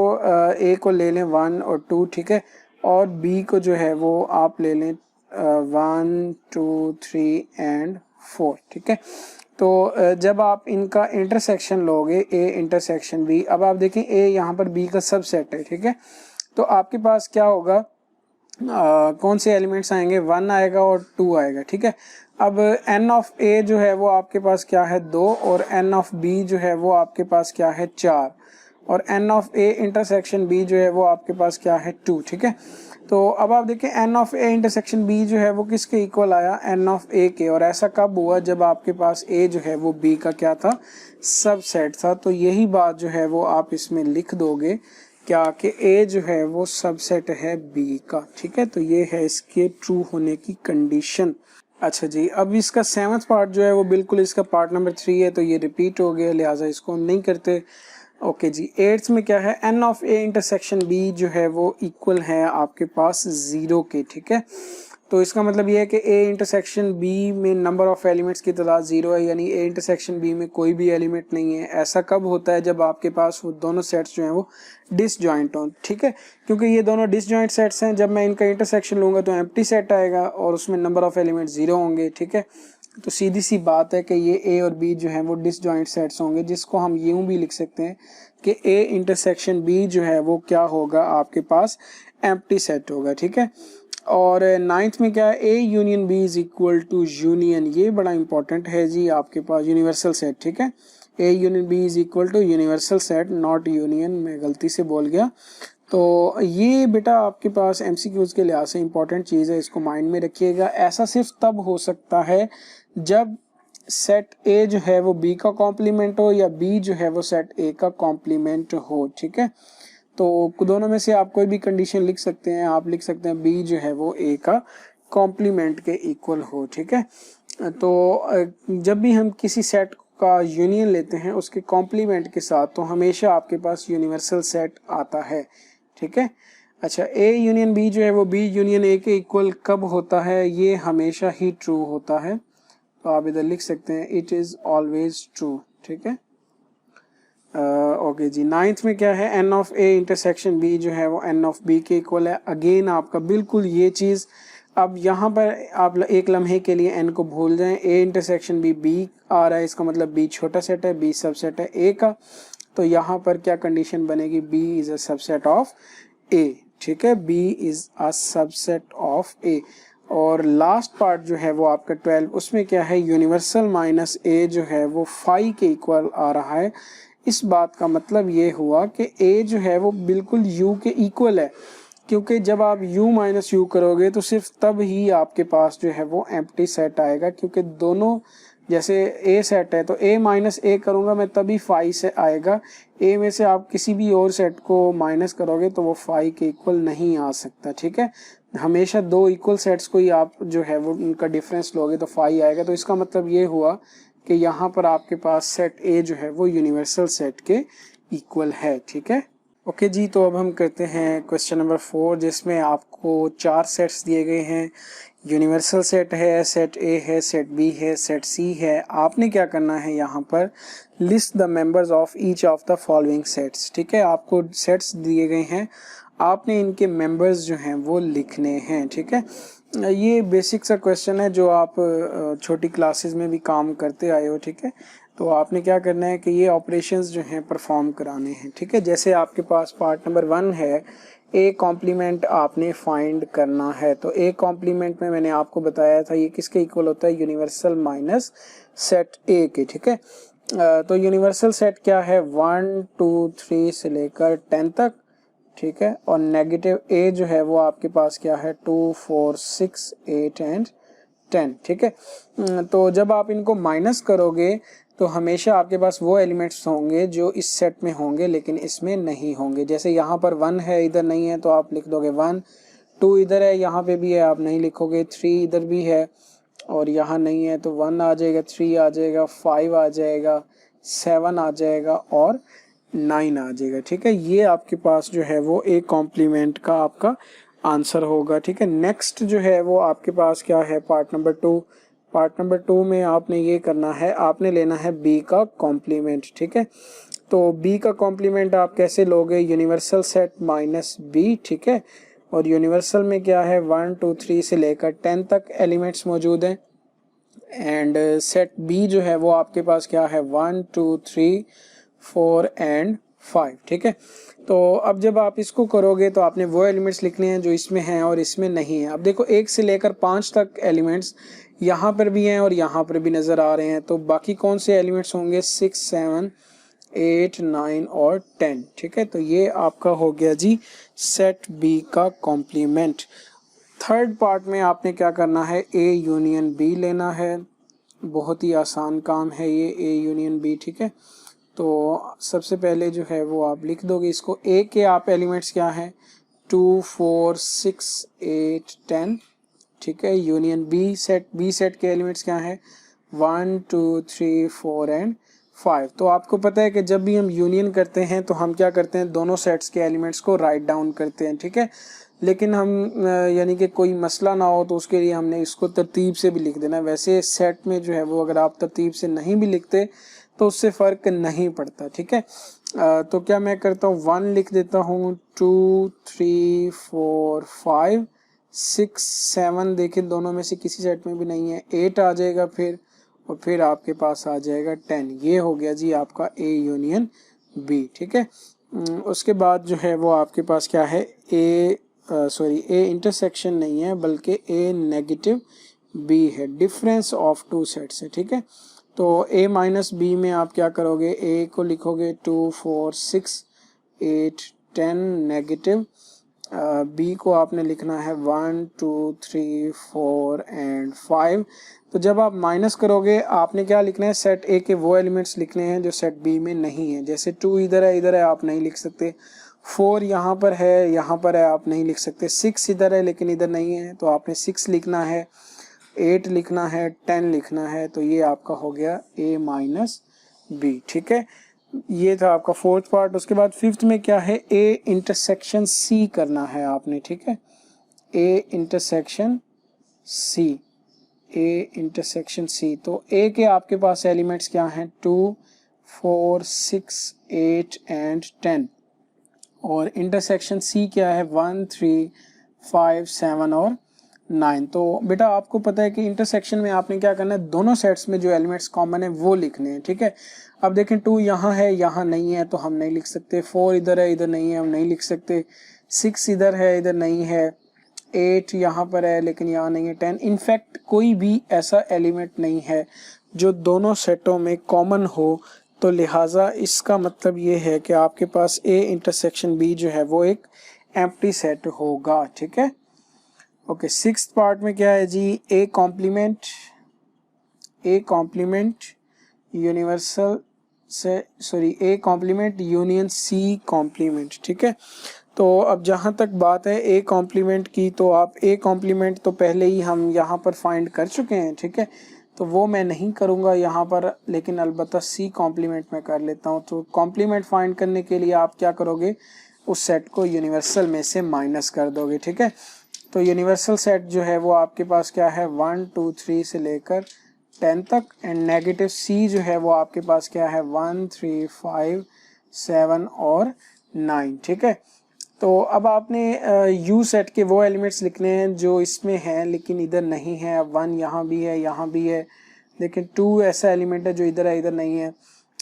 a को ले लें 1 और 2, ठीक है, और b को जो है वो आप ले लें 1, 2, 3 एंड 4, ठीक है। तो जब आप इनका इंटरसेक्शन लोगे a इंटरसेक्शन b, अब आप देखें a यहाँ पर b का सबसेट है, ठीक है। तो आपके पास क्या होगा, कौन से एलिमेंट्स आएंगे, 1 आएगा और 2 आएगा, ठीक है। अब n ऑफ a जो है वो आपके पास क्या है 2, और n ऑफ b जो है वो आपके पास क्या है 4, और n of a intersection b जो है वो आपके पास क्या है 2, ठीक है। तो अब आप देखें n of a intersection b जो है वो किसके इक्वल आया, n ऑफ a के, और ऐसा कब हुआ, जब आपके पास a जो है वो b का क्या था, सबसेट था। तो यही बात जो है वो आप इसमें लिख दोगे क्या, कि a जो है वो सबसेट है b का, ठीक है। तो ये है इसके ट्रू होने की कंडीशन। अच्छा जी, अब इसका 7th पार्ट जो है वो बिल्कुल इसका पार्ट नंबर 3 है, तो ये रिपीट हो गया, लिहाजा इसको हम नहीं करते। ओके जी, 8th में क्या है, n of a intersection b जो है वो इक्वल है आपके पास 0 के, ठीक है। तो इसका मतलब ये है कि a इंटरसेक्शन b में नंबर ऑफ एलिमेंट्स की तादाद 0 है, यानी a इंटरसेक्शन b में कोई भी एलिमेंट नहीं है। ऐसा कब होता है, जब आपके पास वो दोनों सेट्स जो हैं वो डिसजॉइंट हों, ठीक है। क्योंकि ये दोनों डिसजॉइंट सेट्स हैं, जब मैं इनका इंटरसेक्शन लूँगा तो एम्प्टी सेट आएगा और उसमें नंबर ऑफ एलिमेंट 0 होंगे, ठीक है। तो सीधी सी बात है कि ये a और b जो है वो डिसजॉइंट सेट्स होंगे, जिसको हम यूं भी लिख सकते हैं कि a इंटरसेक्शन b जो है वो क्या होगा आपके पास, एम्प्टी सेट होगा, ठीक है। और 9th में क्या है, a union b is equal to union, ये बड़ा इंपॉर्टेंट है जी आपके पास, यूनिवर्सल सेट, ठीक है। a union b is equal to universal set, not union, मैं गलती से बोल गया। तो ये बेटा आपके पास MCQs के लिहाज से इंपॉर्टेंट चीज़ है, इसको माइंड में रखिएगा। ऐसा सिर्फ तब हो सकता है जब सेट A जो है वो B का कॉम्प्लीमेंट हो, या B जो है वो सेट A का कॉम्प्लीमेंट हो, ठीक है। तो दोनों में से आप कोई भी कंडीशन लिख सकते हैं, आप लिख सकते हैं B जो है वो A का कॉम्प्लीमेंट के इक्वल हो, ठीक है। तो जब भी हम किसी सेट का यूनियन लेते हैं उसके कॉम्प्लीमेंट के साथ, तो हमेशा आपके पास यूनिवर्सल सेट आता है, ठीक है। अच्छा, ए यूनियन बी जो है वो बी यूनियन ए के इक्वल कब होता है? ये हमेशा ही ट्रू होता है, तो आप इधर लिख सकते हैं इट इज ऑलवेज ट्रू। ठीक है, ओके जी। 9th में क्या है, N of A intersection B जो है वो एन ऑफ बी के इक्वल है। अगेन आपका बिल्कुल ये चीज, अब यहाँ पर आप एक लम्हे के लिए एन को भूल जाएं, ए इंटरसेक्शन बी बी आ रहा है, इसका मतलब बी छोटा सेट है, बी सबसेट है ए का, तो यहाँ पर क्या कंडीशन बनेगी, B is a subset of A. ठीक है, B is a subset of A. और लास्ट पार्ट जो है वो आपका 12, उसमें क्या है, यूनिवर्सल माइनस ए जो है वो फाई के इक्वल आ रहा है। इस बात का मतलब ये हुआ कि a जो है वो बिल्कुल u के इक्वल है, क्योंकि जब आप u माइनस यू करोगे तो सिर्फ तब ही आपके पास जो है वो एम्प्टी सेट आएगा, क्योंकि दोनों जैसे a सेट है तो a माइनस a करूँगा मैं तभी फाई से आएगा, a में से आप किसी भी और सेट को माइनस करोगे तो वो फाई के इक्वल नहीं आ सकता। ठीक है, हमेशा दो इक्वल सेट्स को ही आप जो है वो उनका डिफरेंस लोगे तो फाई आएगा। तो इसका मतलब ये हुआ कि यहाँ पर आपके पास सेट ए जो है वो यूनिवर्सल सेट के इक्वल है। ठीक है, ओके जी। तो अब हम करते हैं क्वेश्चन नंबर 4, जिसमें आपको 4 सेट्स दिए गए हैं। यूनिवर्सल सेट है, सेट ए है, सेट बी है, सेट सी है। आपने क्या करना है, यहाँ पर list the members of each of the following sets. ठीक है, आपको सेट्स दिए गए हैं, आपने इनके मेंबर्स जो हैं वो लिखने हैं। ठीक है, ये बेसिक सा क्वेश्चन है जो आप छोटी क्लासेस में भी काम करते आए हो। ठीक है, तो आपने क्या करना है कि ये ऑपरेशंस जो हैं परफॉर्म कराने हैं। ठीक है, जैसे आपके पास पार्ट नंबर 1 है, ए कॉम्प्लीमेंट आपने फाइंड करना है। तो ए कॉम्प्लीमेंट में मैंने आपको बताया था ये किसके इक्वल होता है, यूनिवर्सल माइनस सेट ए के। ठीक है, तो यूनिवर्सल सेट क्या है, 1 2 3 से लेकर 10 तक। ठीक है, और नेगेटिव ए जो है वो आपके पास क्या है, 2 4 6 8 एंड 10। ठीक है, तो जब आप इनको माइनस करोगे तो हमेशा आपके पास वो एलिमेंट्स होंगे जो इस सेट में होंगे लेकिन इसमें नहीं होंगे। जैसे यहाँ पर 1 है, इधर नहीं है तो आप लिख दोगे 1, 2 इधर है, यहाँ पे भी है, आप नहीं लिखोगे, 3 इधर भी है और यहाँ नहीं है तो 1 आ जाएगा, 3 आ जाएगा, 5 आ जाएगा, 7 आ जाएगा और 9 आ जाएगा। ठीक है, ये आपके पास जो है वो ए कॉम्प्लीमेंट का आपका आंसर होगा। ठीक है, नेक्स्ट जो है वो आपके पास क्या है, पार्ट नंबर 2। पार्ट नंबर 2 में आपने ये करना है, आपने लेना है बी का कॉम्प्लीमेंट। ठीक है, तो बी का कॉम्प्लीमेंट आप कैसे लोगे, यूनिवर्सल सेट माइनस बी। ठीक है, और यूनिवर्सल में क्या है, 1 2 3 से लेकर 10 तक एलिमेंट्स मौजूद हैं, एंड सेट बी जो है वो आपके पास क्या है, 1 2 3 4 एंड 5। ठीक है, तो अब जब आप इसको करोगे तो आपने वो एलिमेंट्स लिखने हैं जो इसमें हैं और इसमें नहीं है। अब देखो 1 से लेकर 5 तक एलिमेंट्स यहाँ पर भी हैं और यहाँ पर भी नज़र आ रहे हैं, तो बाकी कौन से एलिमेंट्स होंगे, 6 7 8 9 और 10। ठीक है, तो ये आपका हो गया जी सेट बी का कॉम्प्लीमेंट। थर्ड पार्ट में आपने क्या करना है, ए यूनियन बी लेना है। बहुत ही आसान काम है ये, ए यूनियन बी। ठीक है, तो सबसे पहले जो है वो आप लिख दोगे इसको, ए के आप एलिमेंट्स क्या हैं, 2 4 6 8 10। ठीक है, यूनियन बी सेट के एलिमेंट्स क्या हैं, 1 2 3 4 एंड 5। तो आपको पता है कि जब भी हम यूनियन करते हैं तो हम क्या करते हैं, दोनों सेट्स के एलिमेंट्स को राइट डाउन करते हैं। ठीक है, लेकिन हम यानी कि कोई मसला ना हो तो उसके लिए हमने इसको तरतीब से भी लिख देना। वैसे सेट में जो है वो अगर आप तरतीब से नहीं भी लिखते तो उससे फ़र्क नहीं पड़ता। ठीक है, तो क्या मैं करता हूँ, 1 लिख देता हूँ, 2 3 4 5 6 7, देखिए दोनों में से किसी सेट में भी नहीं है, 8 आ जाएगा फिर, और फिर आपके पास आ जाएगा 10। ये हो गया जी आपका ए यूनियन बी। ठीक है, उसके बाद जो है वो आपके पास क्या है, ए इंटरसेक्शन नहीं है बल्कि ए नेगेटिव बी है, डिफरेंस ऑफ टू सेट्स है। ठीक है, तो ए माइनस बी में आप क्या करोगे, ए को लिखोगे 2 4 6 8 10 नेगेटिव, बी को आपने लिखना है 1 2 3 4 एंड 5। तो जब आप माइनस करोगे आपने क्या लिखना है, सेट ए के वो एलिमेंट्स लिखने हैं जो सेट बी में नहीं है। जैसे 2 इधर है आप नहीं लिख सकते, 4 यहाँ पर है आप नहीं लिख सकते, 6 इधर है लेकिन इधर नहीं है तो आपने 6 लिखना है, 8 लिखना है, 10 लिखना है। तो ये आपका हो गया ए माइनस बी। ठीक है, ये था आपका फोर्थ पार्ट। उसके बाद फिफ्थ में क्या है, ए इंटरसेक्शन सी करना है आपने, ठीक है, A intersection C, A intersection C. तो ए के आपके पास एलिमेंट्स क्या हैं, 2, 4, 6, 8 एंड 10, और इंटरसेक्शन सी क्या है, 1, 3, 5, 7 और 9। तो बेटा आपको पता है कि इंटरसेक्शन में आपने क्या करना है, दोनों सेट्स में जो एलिमेंट्स कॉमन है वो लिखने हैं, ठीक है। अब देखें 2 यहाँ है, यहाँ नहीं है तो हम नहीं लिख सकते, 4 इधर है, इधर नहीं है, हम नहीं लिख सकते, 6 इधर है, इधर नहीं है, 8 यहाँ पर है लेकिन यहाँ नहीं है, 10। इनफैक्ट कोई भी ऐसा एलिमेंट नहीं है जो दोनों सेटों में कॉमन हो, तो लिहाजा इसका मतलब ये है कि आपके पास ए इंटरसेक्शन बी जो है वो एक एम्प्टी सेट होगा, ठीक है। ओके, सिक्स्थ पार्ट में क्या है जी, ए कॉम्प्लीमेंट यूनिवर्सल से, sorry, A complement union C complement, ठीक है। तो अब जहाँ तक बात है ए कॉम्प्लीमेंट की, तो आप ए कॉम्प्लीमेंट तो पहले ही हम यहाँ पर फाइंड कर चुके हैं, ठीक है, तो वो मैं नहीं करूँगा यहाँ पर, लेकिन अलबत्ता सी कॉम्प्लीमेंट में कर लेता हूँ। तो कॉम्प्लीमेंट फाइंड करने के लिए आप क्या करोगे, उस सेट को यूनिवर्सल में से माइनस कर दोगे, ठीक है। तो यूनिवर्सल सेट जो है वो आपके पास क्या है, 1, 2, 3 से लेकर 10 तक, एंड नेगेटिव सी जो है वो आपके पास क्या है, 1, 3, 5, 7 और 9, ठीक है। तो अब आपने यू सेट के वो एलिमेंट्स लिखने हैं जो इसमें हैं लेकिन इधर नहीं है। अब 1 यहाँ भी है, यहाँ भी है, लेकिन 2 ऐसा एलिमेंट है जो इधर है, इधर नहीं है।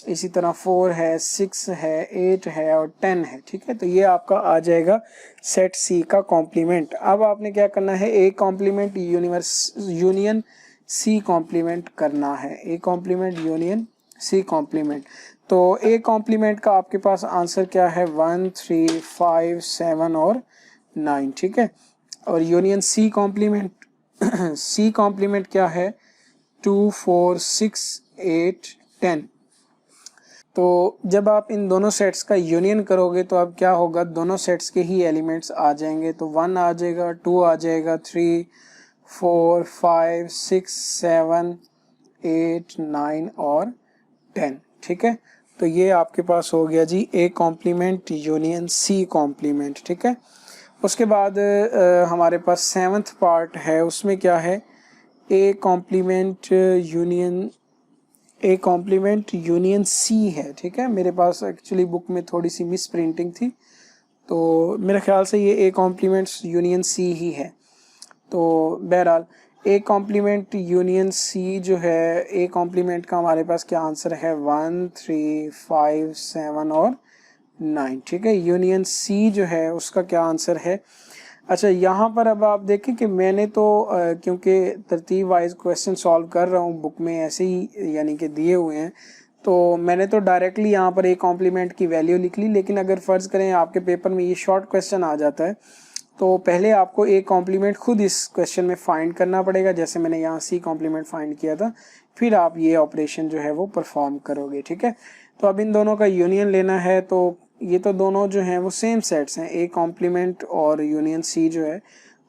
इसी तरह 4 है, 6 है, 8 है और 10 है, ठीक है। तो ये आपका आ जाएगा सेट सी का कॉम्प्लीमेंट। अब आपने क्या करना है, A complement union C complement करना है, A complement union C complement. तो ए कॉम्प्लीमेंट का आपके पास आंसर क्या है, 1, 3, 5, 7 और 9, ठीक है। और union C complement C complement क्या है, 2, 4, 6, 8, 10। तो जब आप इन दोनों सेट्स का यूनियन करोगे तो अब क्या होगा, दोनों सेट्स के ही एलिमेंट्स आ जाएंगे। तो 1 आ जाएगा, 2 आ जाएगा, 3, 4, 5, 6, 7, 8, 9 और 10, ठीक है। तो ये आपके पास हो गया जी A complement union C complement, ठीक है। उसके बाद हमारे पास सेवंथ पार्ट है, उसमें क्या है, ए कॉम्प्लीमेंट यूनियन सी है, ठीक है। मेरे पास एक्चुअली बुक में थोड़ी सी मिस प्रिंटिंग थी, तो मेरे ख्याल से ये ए कॉम्प्लीमेंट यूनियन सी ही है। तो बहरहाल ए कॉम्प्लीमेंट यूनियन सी जो है, ए कॉम्प्लीमेंट का हमारे पास क्या आंसर है, 1, 3, 5, 7 और 9, ठीक है। यूनियन सी जो है उसका क्या आंसर है। अच्छा, यहाँ पर अब आप देखें कि मैंने तो क्योंकि तरतीब वाइज क्वेश्चन सॉल्व कर रहा हूँ, बुक में ऐसे ही यानी कि दिए हुए हैं, तो मैंने तो डायरेक्टली यहाँ पर ए कॉम्प्लीमेंट की वैल्यू लिख ली। लेकिन अगर फ़र्ज़ करें आपके पेपर में ये शॉर्ट क्वेश्चन आ जाता है, तो पहले आपको ए कॉम्प्लीमेंट खुद इस क्वेश्चन में फाइंड करना पड़ेगा, जैसे मैंने यहाँ सी कॉम्प्लीमेंट फाइंड किया था, फिर आप ये ऑपरेशन जो है वो परफॉर्म करोगे, ठीक है। तो अब इन दोनों का यूनियन लेना है, तो ये तो दोनों जो हैं वो सेम सेट्स हैं, ए कॉम्प्लीमेंट और यूनियन सी जो है।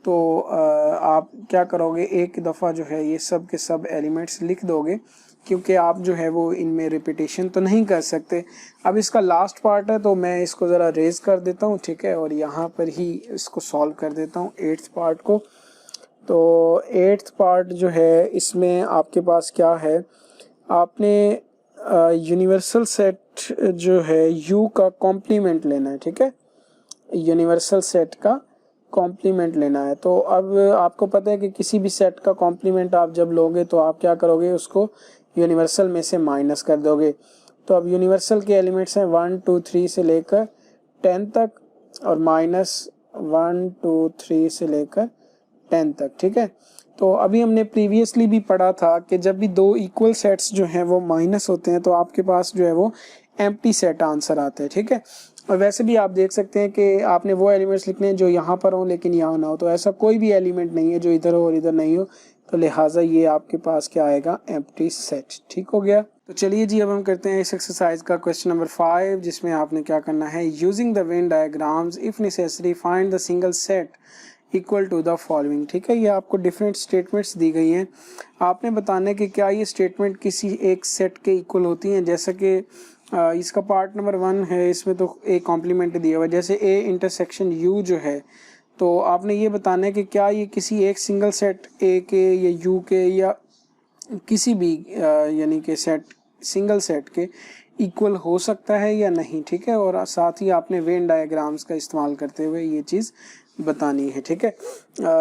तो आप क्या करोगे, एक दफ़ा जो है ये सब के सब एलिमेंट्स लिख दोगे, क्योंकि आप जो है वो इनमें रिपीटेशन तो नहीं कर सकते। अब इसका लास्ट पार्ट है, तो मैं इसको ज़रा रेज कर देता हूँ, ठीक है, और यहाँ पर ही इसको सॉल्व कर देता हूँ 8th पार्ट को। तो 8th पार्ट जो है इसमें आपके पास क्या है, आपने यूनिवर्सल सेट जो है यू का कॉम्प्लीमेंट लेना है, ठीक है, यूनिवर्सल सेट का कॉम्प्लीमेंट लेना है। तो अब आपको पता है कि किसी भी सेट का कॉम्प्लीमेंट आप जब लोगे तो आप क्या करोगे, उसको यूनिवर्सल में से माइनस कर दोगे। तो अब यूनिवर्सल के एलिमेंट्स हैं 1, 2, 3 से लेकर 10 तक, और माइनस 1, 2, 3 से लेकर 10 तक, ठीक है। तो अभी हमने प्रीवियसली भी पढ़ा था कि जब भी दो इक्वल सेट्स जो हैं वो माइनस होते हैं तो आपके पास जो है वो एम्प्टी सेट आंसर आता है, ठीक है। और वैसे भी आप देख सकते हैं कि आपने वो एलिमेंट्स लिखने हैं जो यहाँ पर हो लेकिन यहाँ ना हो, तो ऐसा कोई भी एलिमेंट नहीं है जो इधर हो और इधर नहीं हो, तो लिहाजा ये आपके पास क्या आएगा, एम्प्टी सेट, ठीक हो गया। तो चलिए जी, अब हम करते हैं इस एक्सरसाइज का क्वेश्चन नंबर 5, जिसमें आपने क्या करना है, using the Venn diagrams if necessary find the single set equal to the following, ठीक है। ये आपको डिफरेंट स्टेटमेंट्स दी गई हैं, आपने बताना है कि क्या ये स्टेटमेंट किसी एक सेट के इक्वल होती हैं। जैसा कि इसका पार्ट नंबर 1 है, इसमें तो ए कॉम्प्लीमेंट दिया हुआ है। जैसे ए इंटरसेक्शन यू जो है, तो आपने ये बताना है कि क्या ये किसी एक सिंगल सेट ए के या यू के या किसी भी यानी कि सेट सिंगल सेट के इक्वल हो सकता है या नहीं, ठीक है। और साथ ही आपने वेन डायग्राम्स का इस्तेमाल करते हुए ये चीज़ बतानी है, ठीक है।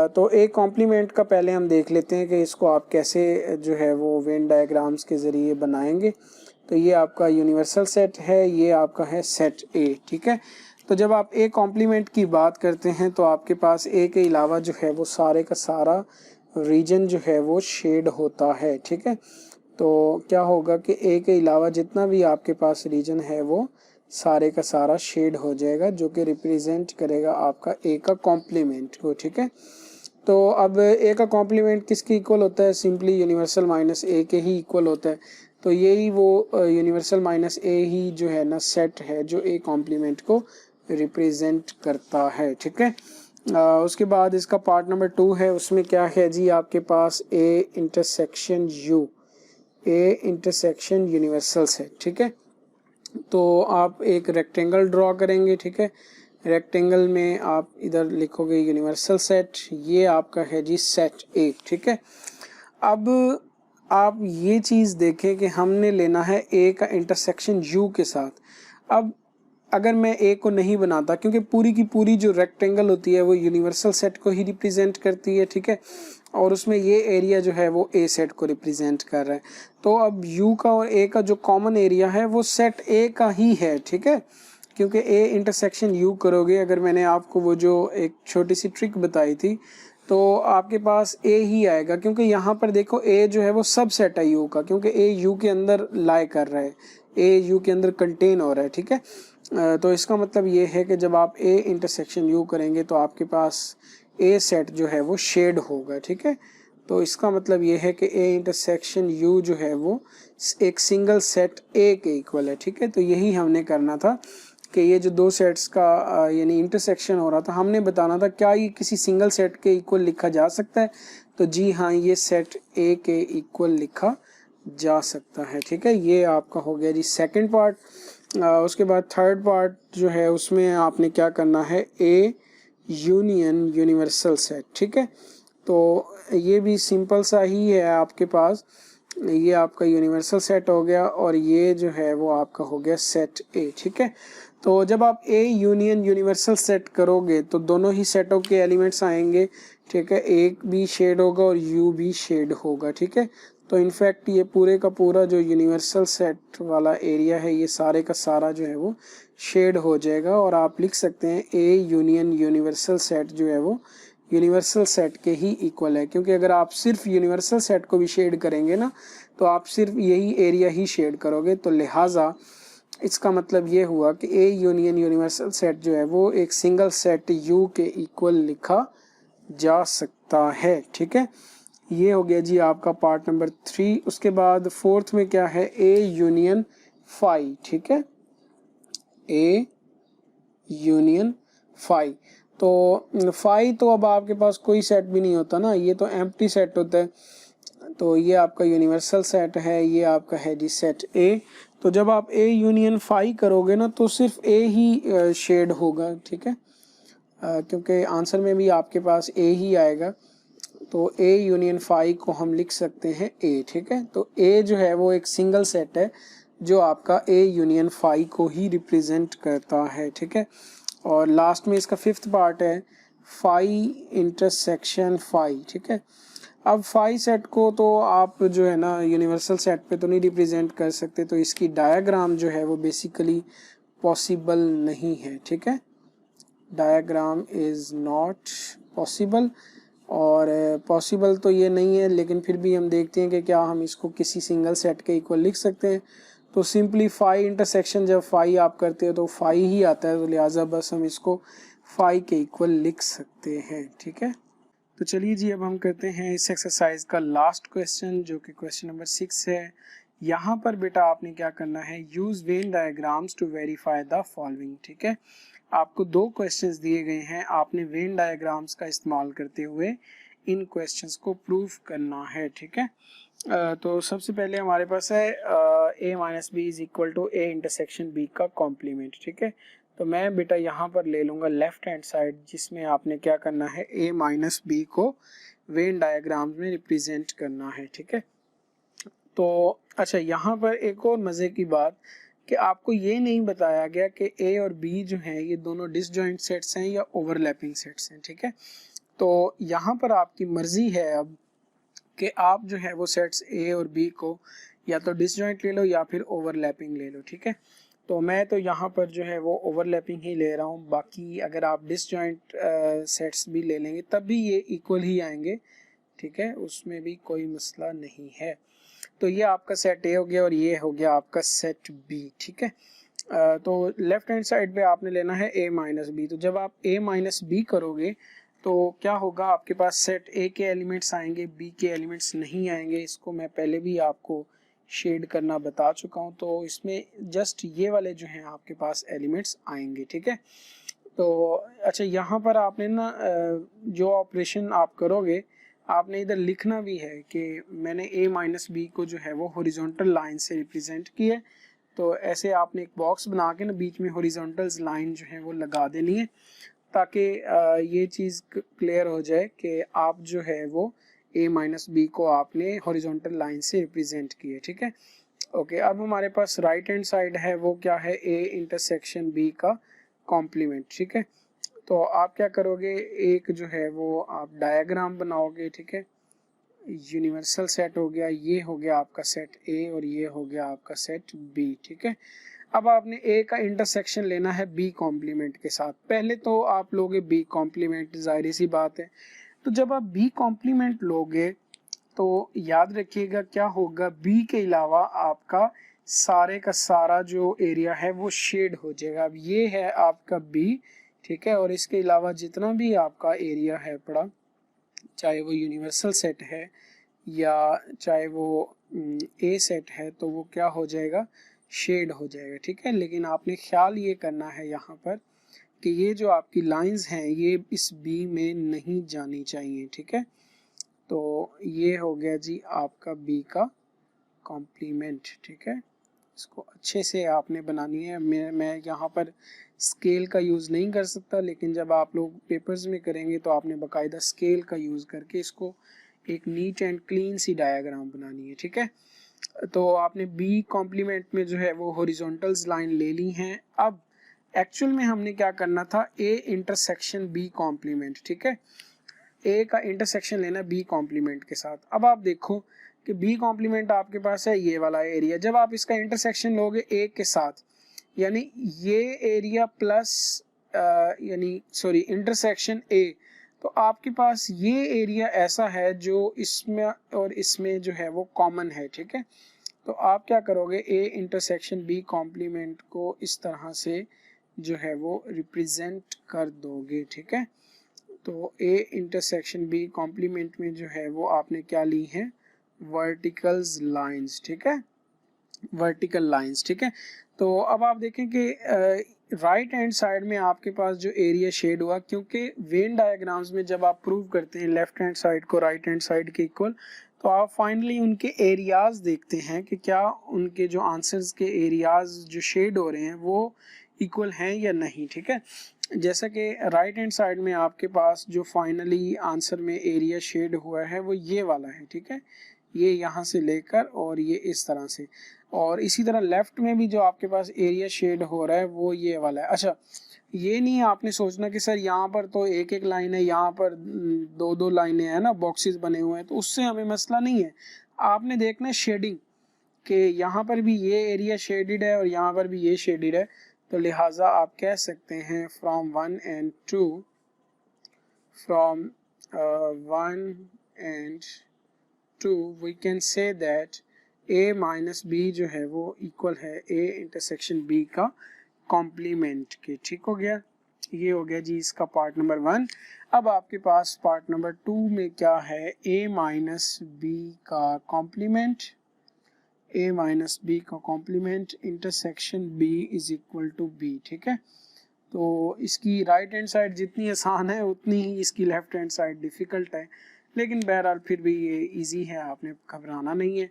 तो एक कॉम्प्लीमेंट का पहले हम देख लेते हैं कि इसको आप कैसे जो है वो वेन डायग्राम्स के ज़रिए बनाएंगे। तो ये आपका यूनिवर्सल सेट है, ये आपका है सेट ए, ठीक है। तो जब आप ए कॉम्प्लीमेंट की बात करते हैं तो आपके पास ए के अलावा जो है वो सारे का सारा रीजन जो है वो शेड होता है, ठीक है। तो क्या होगा कि ए के अलावा जितना भी आपके पास रीजन है वो सारे का सारा शेड हो जाएगा, जो कि रिप्रेजेंट करेगा आपका ए का कॉम्प्लीमेंट को, ठीक है। तो अब ए का कॉम्प्लीमेंट किसके इक्वल होता है? सिंपली यूनिवर्सल माइनस ए के ही इक्वल होता है। तो यही वो यूनिवर्सल माइनस ए ही जो है ना सेट है जो ए कॉम्प्लीमेंट को रिप्रेजेंट करता है, ठीक है। उसके बाद इसका पार्ट नंबर 2 है, उसमें क्या है जी, आपके पास A intersection U, A intersection universal set, ठीक है। तो आप एक रेक्टेंगल ड्रॉ करेंगे, ठीक है। रेक्टेंगल में आप इधर लिखोगे यूनिवर्सल सेट, ये आपका है जी सेट ए, ठीक है। अब आप ये चीज़ देखें कि हमने लेना है ए का इंटरसेक्शन यू के साथ। अब अगर मैं ए को नहीं बनाता, क्योंकि पूरी की पूरी जो रेक्टेंगल होती है वो यूनिवर्सल सेट को ही रिप्रेजेंट करती है, ठीक है। और उसमें ये एरिया जो है वो ए सेट को रिप्रेजेंट कर रहा है। तो अब यू का और ए का जो कॉमन एरिया है वो सेट ए का ही है, ठीक है। क्योंकि ए इंटरसेक्शन यू करोगे, अगर मैंने आपको वो जो एक छोटी सी ट्रिक बताई थी, तो आपके पास ए ही आएगा, क्योंकि यहाँ पर देखो ए जो है वो सब सेट है यू का, क्योंकि ए यू के अंदर लाई कर रहा है, ए यू के अंदर कंटेन हो रहा है, ठीक है। तो इसका मतलब ये है कि जब आप ए इंटरसेक्शन यू करेंगे तो आपके पास ए सेट जो है वो शेड होगा, ठीक है। तो इसका मतलब ये है कि ए इंटरसेक्शन यू जो है वो एक सिंगल सेट ए के इक्वल है, ठीक है। तो यही हमने करना था कि ये जो दो सेट्स का यानी इंटरसेक्शन हो रहा था, हमने बताना था क्या ये किसी सिंगल सेट के इक्वल लिखा जा सकता है। तो जी हाँ, ये सेट ए के इक्वल लिखा जा सकता है, ठीक है। ये आपका हो गया जी सेकंड पार्ट। उसके बाद थर्ड पार्ट जो है उसमें आपने क्या करना है, ए यूनियन यूनिवर्सल सेट, ठीक है। तो ये भी सिंपल सा ही है आपके पास, ये आपका यूनिवर्सल सेट हो गया और ये जो है वो आपका हो गया सेट ए, ठीक है। तो जब आप ए यूनियन यूनिवर्सल सेट करोगे तो दोनों ही सेटों के एलिमेंट्स आएंगे, ठीक है। एक भी शेड होगा और यू भी शेड होगा, ठीक है। तो इनफैक्ट ये पूरे का पूरा जो यूनिवर्सल सेट वाला एरिया है ये सारे का सारा जो है वो शेड हो जाएगा। और आप लिख सकते हैं ए यूनियन यूनिवर्सल सेट जो है वो यूनिवर्सल सेट के ही इक्वल है, क्योंकि अगर आप सिर्फ यूनिवर्सल सेट को भी शेड करेंगे ना तो आप सिर्फ यही एरिया ही शेड करोगे। तो लिहाजा इसका मतलब ये हुआ कि ए यूनियन यूनिवर्सल सेट जो है वो एक सिंगल सेट यू के इक्वल लिखा जा सकता है, ठीक है। ये हो गया जी आपका पार्ट नंबर 3। उसके बाद फोर्थ में क्या है, ए यूनियन फाई, ठीक है, ए यूनियन फाई। तो फाई तो अब आपके पास कोई सेट भी नहीं होता ना, ये तो एम्प्टी सेट होता है। तो ये आपका यूनिवर्सल सेट है, ये आपका है जी सेट ए। तो जब आप ए यूनियन फाई करोगे ना तो सिर्फ ए ही शेड होगा, ठीक है, क्योंकि आंसर में भी आपके पास ए ही आएगा। तो ए यूनियन फाई को हम लिख सकते हैं ए, ठीक है। तो ए जो है वो एक सिंगल सेट है जो आपका ए यूनियन फाई को ही रिप्रेजेंट करता है, ठीक है। और लास्ट में इसका फिफ्थ पार्ट है फाई इंटरसेक्शन फाई, ठीक है। अब फाई सेट को तो आप जो है ना यूनिवर्सल सेट पे तो नहीं रिप्रेजेंट कर सकते, तो इसकी डायग्राम जो है वो बेसिकली पॉसिबल नहीं है, ठीक है। डायग्राम इज़ नॉट पॉसिबल, और पॉसिबल तो ये नहीं है, लेकिन फिर भी हम देखते हैं कि क्या हम इसको किसी सिंगल सेट के इक्वल लिख सकते हैं। तो सिंपली फाई इंटरसेक्शन जब फाई आप करते हो तो फाई ही आता है, तो लिहाजा बस हम इसको फाई के इक्वल लिख सकते हैं, ठीक है। तो चलिए जी अब हम करते हैं इस एक्सरसाइज का लास्ट क्वेश्चन, जो कि क्वेश्चन नंबर 6 है। यहाँ पर बेटा आपने क्या करना है, use Venn diagrams to verify the following, ठीक है। आपको दो क्वेश्चंस दिए गए हैं, आपने वेन डायग्राम्स का इस्तेमाल करते हुए इन क्वेश्चंस को प्रूव करना है, ठीक है। तो सबसे पहले हमारे पास है a minus B is equal to a intersection b का कॉम्प्लीमेंट, ठीक है। तो मैं बेटा यहाँ पर ले लूँगा लेफ्ट हैंड साइड, जिसमें आपने क्या करना है a माइनस बी को वेन डायग्राम में रिप्रेजेंट करना है, ठीक है। तो अच्छा, यहाँ पर एक और मज़े की बात कि आपको ये नहीं बताया गया कि a और b जो हैं ये दोनों डिसजॉइंट सेट्स हैं या ओवरलैपिंग सेट्स हैं, ठीक है। तो यहाँ पर आपकी मर्जी है अब कि आप जो है वो सेट्स a और b को या तो डिसजॉइंट ले लो या फिर ओवरलैपिंग ले लो, ठीक है। तो मैं तो यहाँ पर जो है वो ओवरलैपिंग ही ले रहा हूँ, बाकी अगर आप डिसजॉइंट सेट्स भी ले लेंगे तब भी ये इक्वल ही आएंगे, ठीक है, उसमें भी कोई मसला नहीं है। तो ये आपका सेट ए हो गया और ये हो गया आपका सेट बी, ठीक है। तो लेफ्ट हैंड साइड पे आपने लेना है a माइनस बी। तो जब आप a माइनस बी करोगे तो क्या होगा, आपके पास सेट a के एलिमेंट्स आएंगे, b के एलिमेंट्स नहीं आएंगे। इसको मैं पहले भी आपको शेड करना बता चुका हूँ। तो इसमें जस्ट ये वाले जो हैं आपके पास एलिमेंट्स आएंगे, ठीक है। तो अच्छा, यहाँ पर आपने ना जो ऑपरेशन आप करोगे, आपने इधर लिखना भी है कि मैंने a माइनस बी को जो है वो हॉरिजॉन्टल लाइन से रिप्रेजेंट किया है। तो ऐसे आपने एक बॉक्स बना के ना बीच में हॉरिजॉन्टल लाइन जो है वो लगा देनी है, ताकि ये चीज़ क्लियर हो जाए कि आप जो है वो a माइनस बी को आपने हॉरिजॉन्टल लाइन से रिप्रेजेंट किए, ठीक है। ओके, अब हमारे पास राइट हैंड साइड है वो क्या है, a इंटरसेक्शन b का कॉम्प्लीमेंट, ठीक है। तो आप क्या करोगे, एक जो है वो आप डायग्राम बनाओगे, ठीक है। यूनिवर्सल सेट हो गया, ये हो गया आपका सेट ए और ये हो गया आपका सेट बी, ठीक है। अब आपने ए का इंटरसेक्शन लेना है बी कॉम्प्लीमेंट के साथ। पहले तो आप लोगे बी कॉम्प्लीमेंट, जाहिर सी बात है। तो जब आप बी कॉम्प्लीमेंट लोगे तो याद रखिएगा क्या होगा, बी के अलावा आपका सारे का सारा जो एरिया है वो शेड हो जाएगा। अब ये है आपका बी, ठीक है, और इसके अलावा जितना भी आपका एरिया है पड़ा, चाहे वो यूनिवर्सल सेट है या चाहे वो ए सेट है, तो वो क्या हो जाएगा, शेड हो जाएगा, ठीक है। लेकिन आपने ख्याल ये करना है यहाँ पर कि ये जो आपकी लाइंस हैं ये इस बी में नहीं जानी चाहिए, ठीक है। तो ये हो गया जी आपका बी का कॉम्प्लीमेंट, ठीक है। इसको अच्छे से आपने बनानी है। मैं यहाँ पर स्केल का यूज़ नहीं कर सकता, लेकिन जब आप लोग पेपर्स में करेंगे तो आपने बाकायदा स्केल का यूज़ करके इसको एक नीट एंड क्लीन सी डायग्राम बनानी है, ठीक है। तो आपने बी कॉम्प्लीमेंट में जो है वो हॉरिजॉन्टल्स लाइन ले ली हैं। अब एक्चुअल में हमने क्या करना था, ए इंटरसेक्शन बी कॉम्प्लीमेंट, ठीक है। ए का इंटरसेक्शन लेना बी कॉम्प्लीमेंट के साथ। अब आप देखो कि बी कॉम्प्लीमेंट आपके पास है ये वाला एरिया, जब आप इसका इंटरसेक्शन लोगे ए के साथ, यानी ये एरिया प्लस यानी सॉरी इंटरसेक्शन ए, तो आपके पास ये एरिया ऐसा है जो इसमें और इसमें जो है वो कॉमन है, ठीक है। तो आप क्या करोगे, ए इंटरसेक्शन बी कॉम्प्लीमेंट को इस तरह से जो है वो रिप्रेजेंट कर दोगे, ठीक है। तो ए इंटरसेक्शन बी कॉम्प्लीमेंट में जो है वो आपने क्या ली है, वर्टिकल्स लाइंस, ठीक है, वर्टिकल लाइंस, ठीक है। तो अब आप देखें कि राइट हैंड साइड में आपके पास जो एरिया शेड हुआ, क्योंकि वेन डायग्राम्स में जब आप प्रूव करते हैं लेफ्ट हैंड साइड को राइट हैंड साइड के इक्वल, तो आप फाइनली उनके एरियाज देखते हैं कि क्या उनके जो आंसर्स के एरियाज जो शेड हो रहे हैं वो इक्वल हैं या नहीं, ठीक है। जैसा कि राइट हैंड साइड में आपके पास जो फाइनली आंसर में एरिया शेड हुआ है वो ये वाला है, ठीक है, ये यहाँ से लेकर और ये इस तरह से, और इसी तरह लेफ्ट में भी जो आपके पास एरिया शेड हो रहा है वो ये वाला है। अच्छा, ये नहीं आपने सोचना कि सर यहाँ पर तो एक एक लाइन है, यहाँ पर दो दो लाइनें हैं ना, बॉक्सेस बने हुए हैं, तो उससे हमें मसला नहीं है। आपने देखना है शेडिंग, कि यहाँ पर भी ये एरिया शेडेड है और यहाँ पर भी ये शेडेड है, तो लिहाजा आप कह सकते हैं from 1 and 2, from 1 and 2 we can say that a minus B जो है वो इक्वल है a इंटरसेक्शन b का कॉम्प्लीमेंट के, ठीक हो गया। ये हो गया जी इसका पार्ट नंबर 1। अब आपके पास पार्ट नंबर 2 में क्या है, a माइनस बी का कॉम्प्लीमेंट, a माइनस बी का complement intersection b is equal to b, ठीक है। तो इसकी राइट हैंड साइड जितनी आसान है उतनी ही इसकी लेफ्ट हैंड साइड डिफिकल्ट है, लेकिन बहरहाल फिर भी ये इजी है, आपने घबराना नहीं है।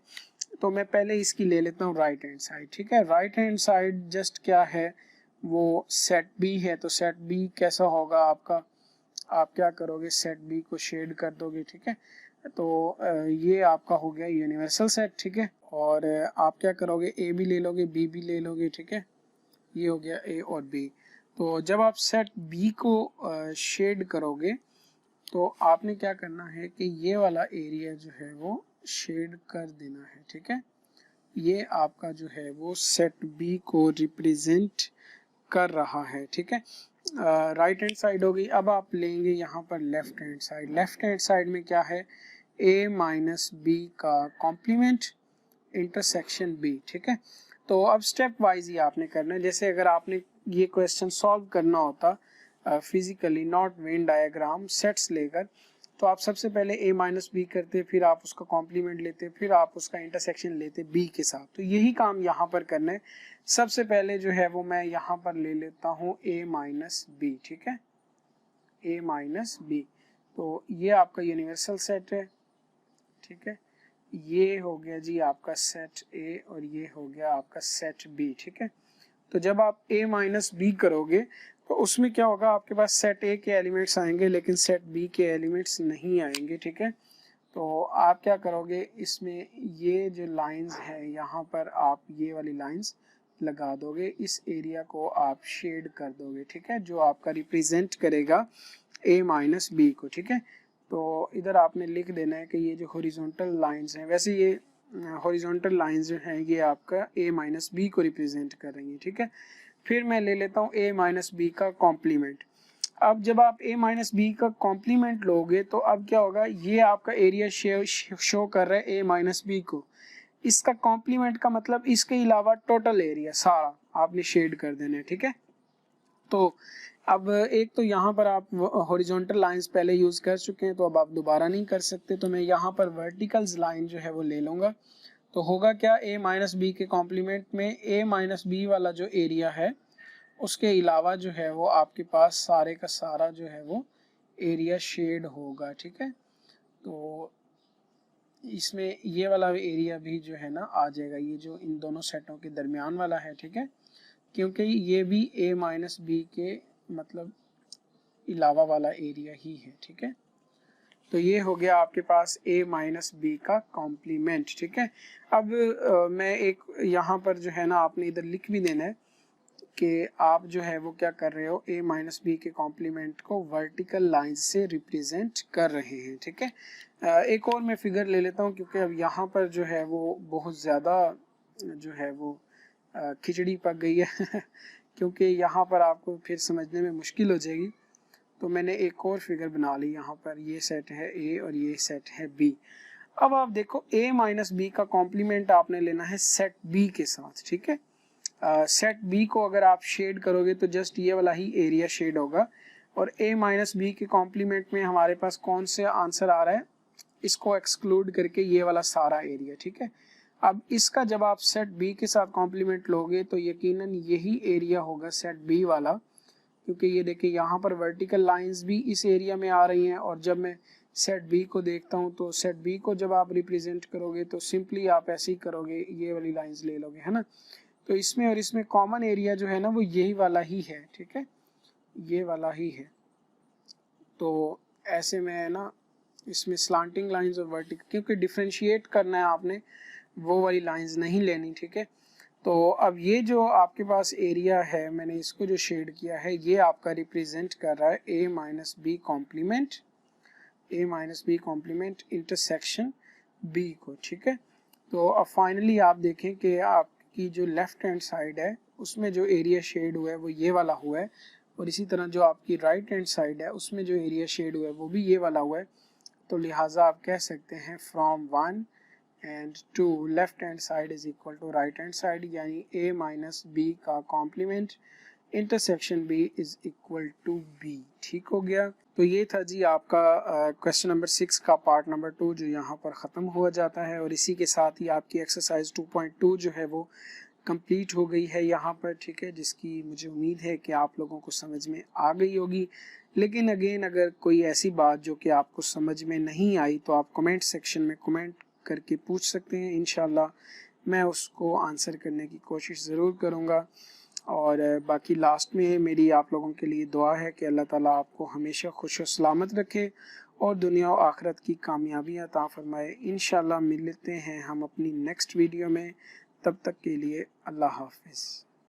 तो मैं पहले इसकी ले लेता हूँ राइट हैंड साइड, ठीक है। राइट हैंड साइड जस्ट क्या है, वो सेट बी है। तो सेट बी कैसा होगा आपका, आप क्या करोगे, सेट बी को शेड कर दोगे, ठीक है। तो ये आपका हो गया यूनिवर्सल सेट, ठीक है। और आप क्या करोगे, ए भी ले लोगे, बी भी ले लोगे, ठीक है। ये हो गया ए और बी। तो जब आप सेट बी को शेड करोगे तो आपने क्या करना है कि ये वाला एरिया जो है वो शेड कर देना है, ठीक है। ये आपका जो है वो सेट बी को रिप्रेजेंट कर रहा है, ठीक है। राइट हैंड साइड हो गई। अब आप लेंगे यहाँ पर left hand side. Left hand side में क्या है, a माइनस बी का कॉम्प्लीमेंट इंटरसेक्शन बी, ठीक है। तो अब स्टेप वाइज ही आपने करना है। जैसे अगर आपने ये क्वेश्चन सॉल्व करना होता physically, not Venn diagram sets लेकर, तो आप सबसे पहले a माइनस बी करते, फिर आप उसका कॉम्प्लीमेंट लेते, फिर आप उसका इंटरसेक्शन लेते b के साथ। तो यही काम यहाँ पर करना है। सबसे पहले जो है वो मैं यहाँ पर ले लेता हूँ a माइनस बी, ठीक है, a माइनस बी। तो ये आपका यूनिवर्सल सेट है, ठीक है। ये हो गया जी आपका सेट ए और ये हो गया आपका सेट बी, ठीक है। तो जब आप a माइनस बी करोगे तो उसमें क्या होगा, आपके पास सेट ए के एलिमेंट्स आएंगे लेकिन सेट बी के एलिमेंट्स नहीं आएंगे, ठीक है। तो आप क्या करोगे, इसमें ये जो लाइंस है यहाँ पर आप ये वाली लाइंस लगा दोगे, इस एरिया को आप शेड कर दोगे, ठीक है, जो आपका रिप्रेजेंट करेगा a माइनस बी को, ठीक है। तो इधर आपने लिख देना है कि ये जो हॉरिजॉन्टल लाइंस हैं, वैसे ये हॉरिजॉन्टल लाइंस जो हैं ये आपका a माइनस बी को रिप्रेजेंट कर रही हैं, ठीक है। फिर मैं ले लेता हूँ a माइनस बी का कॉम्प्लीमेंट। अब जब आप a माइनस बी का कॉम्प्लीमेंट लोगे तो अब क्या होगा, ये आपका एरिया शो कर रहा है a माइनस बी को। इसका कॉम्प्लीमेंट का मतलब इसके अलावा टोटल एरिया सारा आपने शेड कर देना है, ठीक है। तो अब एक तो यहाँ पर आप हॉरिजॉन्टल लाइंस पहले यूज कर चुके हैं, तो अब आप दोबारा नहीं कर सकते। तो मैं यहाँ पर वर्टिकल्स लाइन जो है वो ले लूंगा। तो होगा क्या, a माइनस बी के कॉम्प्लीमेंट में a माइनस बी वाला जो एरिया है उसके अलावा जो है वो आपके पास सारे का सारा जो है वो एरिया शेड होगा, ठीक है। तो इसमें ये वाला एरिया भी जो है ना आ जाएगा, ये जो इन दोनों सेटों के दरमियान वाला है, ठीक है, क्योंकि ये भी a माइनस बी के मतलब अलावा वाला एरिया ही है, ठीक है। तो ये हो गया आपके पास a माइनस बी का कॉम्प्लीमेंट, ठीक है। अब मैं एक यहाँ पर जो है ना आपने इधर लिख भी देना है कि आप जो है वो क्या कर रहे हो, a माइनस बी के कॉम्प्लीमेंट को वर्टिकल लाइन से रिप्रेजेंट कर रहे हैं, ठीक है। एक और मैं फिगर ले लेता हूँ क्योंकि अब यहाँ पर जो है वो बहुत ज़्यादा जो है वो खिचड़ी पक गई है क्योंकि यहाँ पर आपको फिर समझने में मुश्किल हो जाएगी। तो मैंने एक और फिगर बना ली, यहाँ पर ये सेट है a और ये सेट है b। अब आप देखो a माइनस बी का कॉम्प्लीमेंट आपने लेना है सेट b के साथ, ठीक है। सेट b को अगर आप शेड करोगे तो जस्ट ये वाला ही एरिया शेड होगा, और a माइनस बी के कॉम्प्लीमेंट में हमारे पास कौन से आंसर आ रहा है, इसको एक्सक्लूड करके ये वाला सारा एरिया, ठीक है। अब इसका जब आप सेट बी के साथ कॉम्प्लीमेंट लोगे तो यकीनन यही एरिया होगा सेट बी वाला, क्योंकि ये देखिए यहाँ पर वर्टिकल लाइंस भी इस एरिया में आ रही हैं। और जब मैं सेट बी को देखता हूँ तो सेट बी को जब आप रिप्रेजेंट करोगे तो सिंपली आप ऐसे ही करोगे, ये वाली लाइंस ले लोगे, है ना। तो इसमें और इसमें कॉमन एरिया जो है ना वो यही वाला ही है, ठीक है, ये वाला ही है। तो ऐसे में ना इसमें स्लांटिंग लाइंस और वर्टिकल, क्योंकि डिफ्रेंशिएट करना है आपने, वो वाली लाइंस नहीं लेनी, ठीक है। तो अब ये जो आपके पास एरिया है, मैंने इसको जो शेड किया है, ये आपका रिप्रेजेंट कर रहा है a minus B complement, a minus B complement intersection b को, ठीक है। तो अब फाइनली आप देखें कि आपकी जो लेफ्ट हैंड साइड है उसमें जो एरिया शेड हुआ है वो ये वाला हुआ है, और इसी तरह जो आपकी राइट हैंड साइड है उसमें जो एरिया शेड हुआ है वो भी ये वाला हुआ है। तो लिहाजा आप कह सकते हैं from 1 and 2 left hand side is equal to right hand side, यानी a माइनस बी का complement intersection b is equal to b, ठीक हो गया। तो ये था जी आपका क्वेश्चन नंबर 6 का पार्ट नंबर 2 जो यहाँ पर ख़त्म हुआ जाता है, और इसी के साथ ही आपकी एक्सरसाइज 2.2 जो है वो कंप्लीट हो गई है यहाँ पर, ठीक है, जिसकी मुझे उम्मीद है कि आप लोगों को समझ में आ गई होगी। लेकिन अगेन अगर कोई ऐसी बात जो कि आपको समझ में नहीं आई तो आप कमेंट सेक्शन में कमेंट करके पूछ सकते हैं। इंशाल्लाह मैं उसको आंसर करने की कोशिश ज़रूर करूँगा। और बाकी लास्ट में मेरी आप लोगों के लिए दुआ है कि अल्लाह ताला आपको हमेशा खुश और सलामत रखे और दुनिया और आखिरत की कामयाबियाँ अता फरमाए। इंशाल्लाह मिलते हैं हम अपनी नेक्स्ट वीडियो में, तब तक के लिए अल्लाह हाफिज़।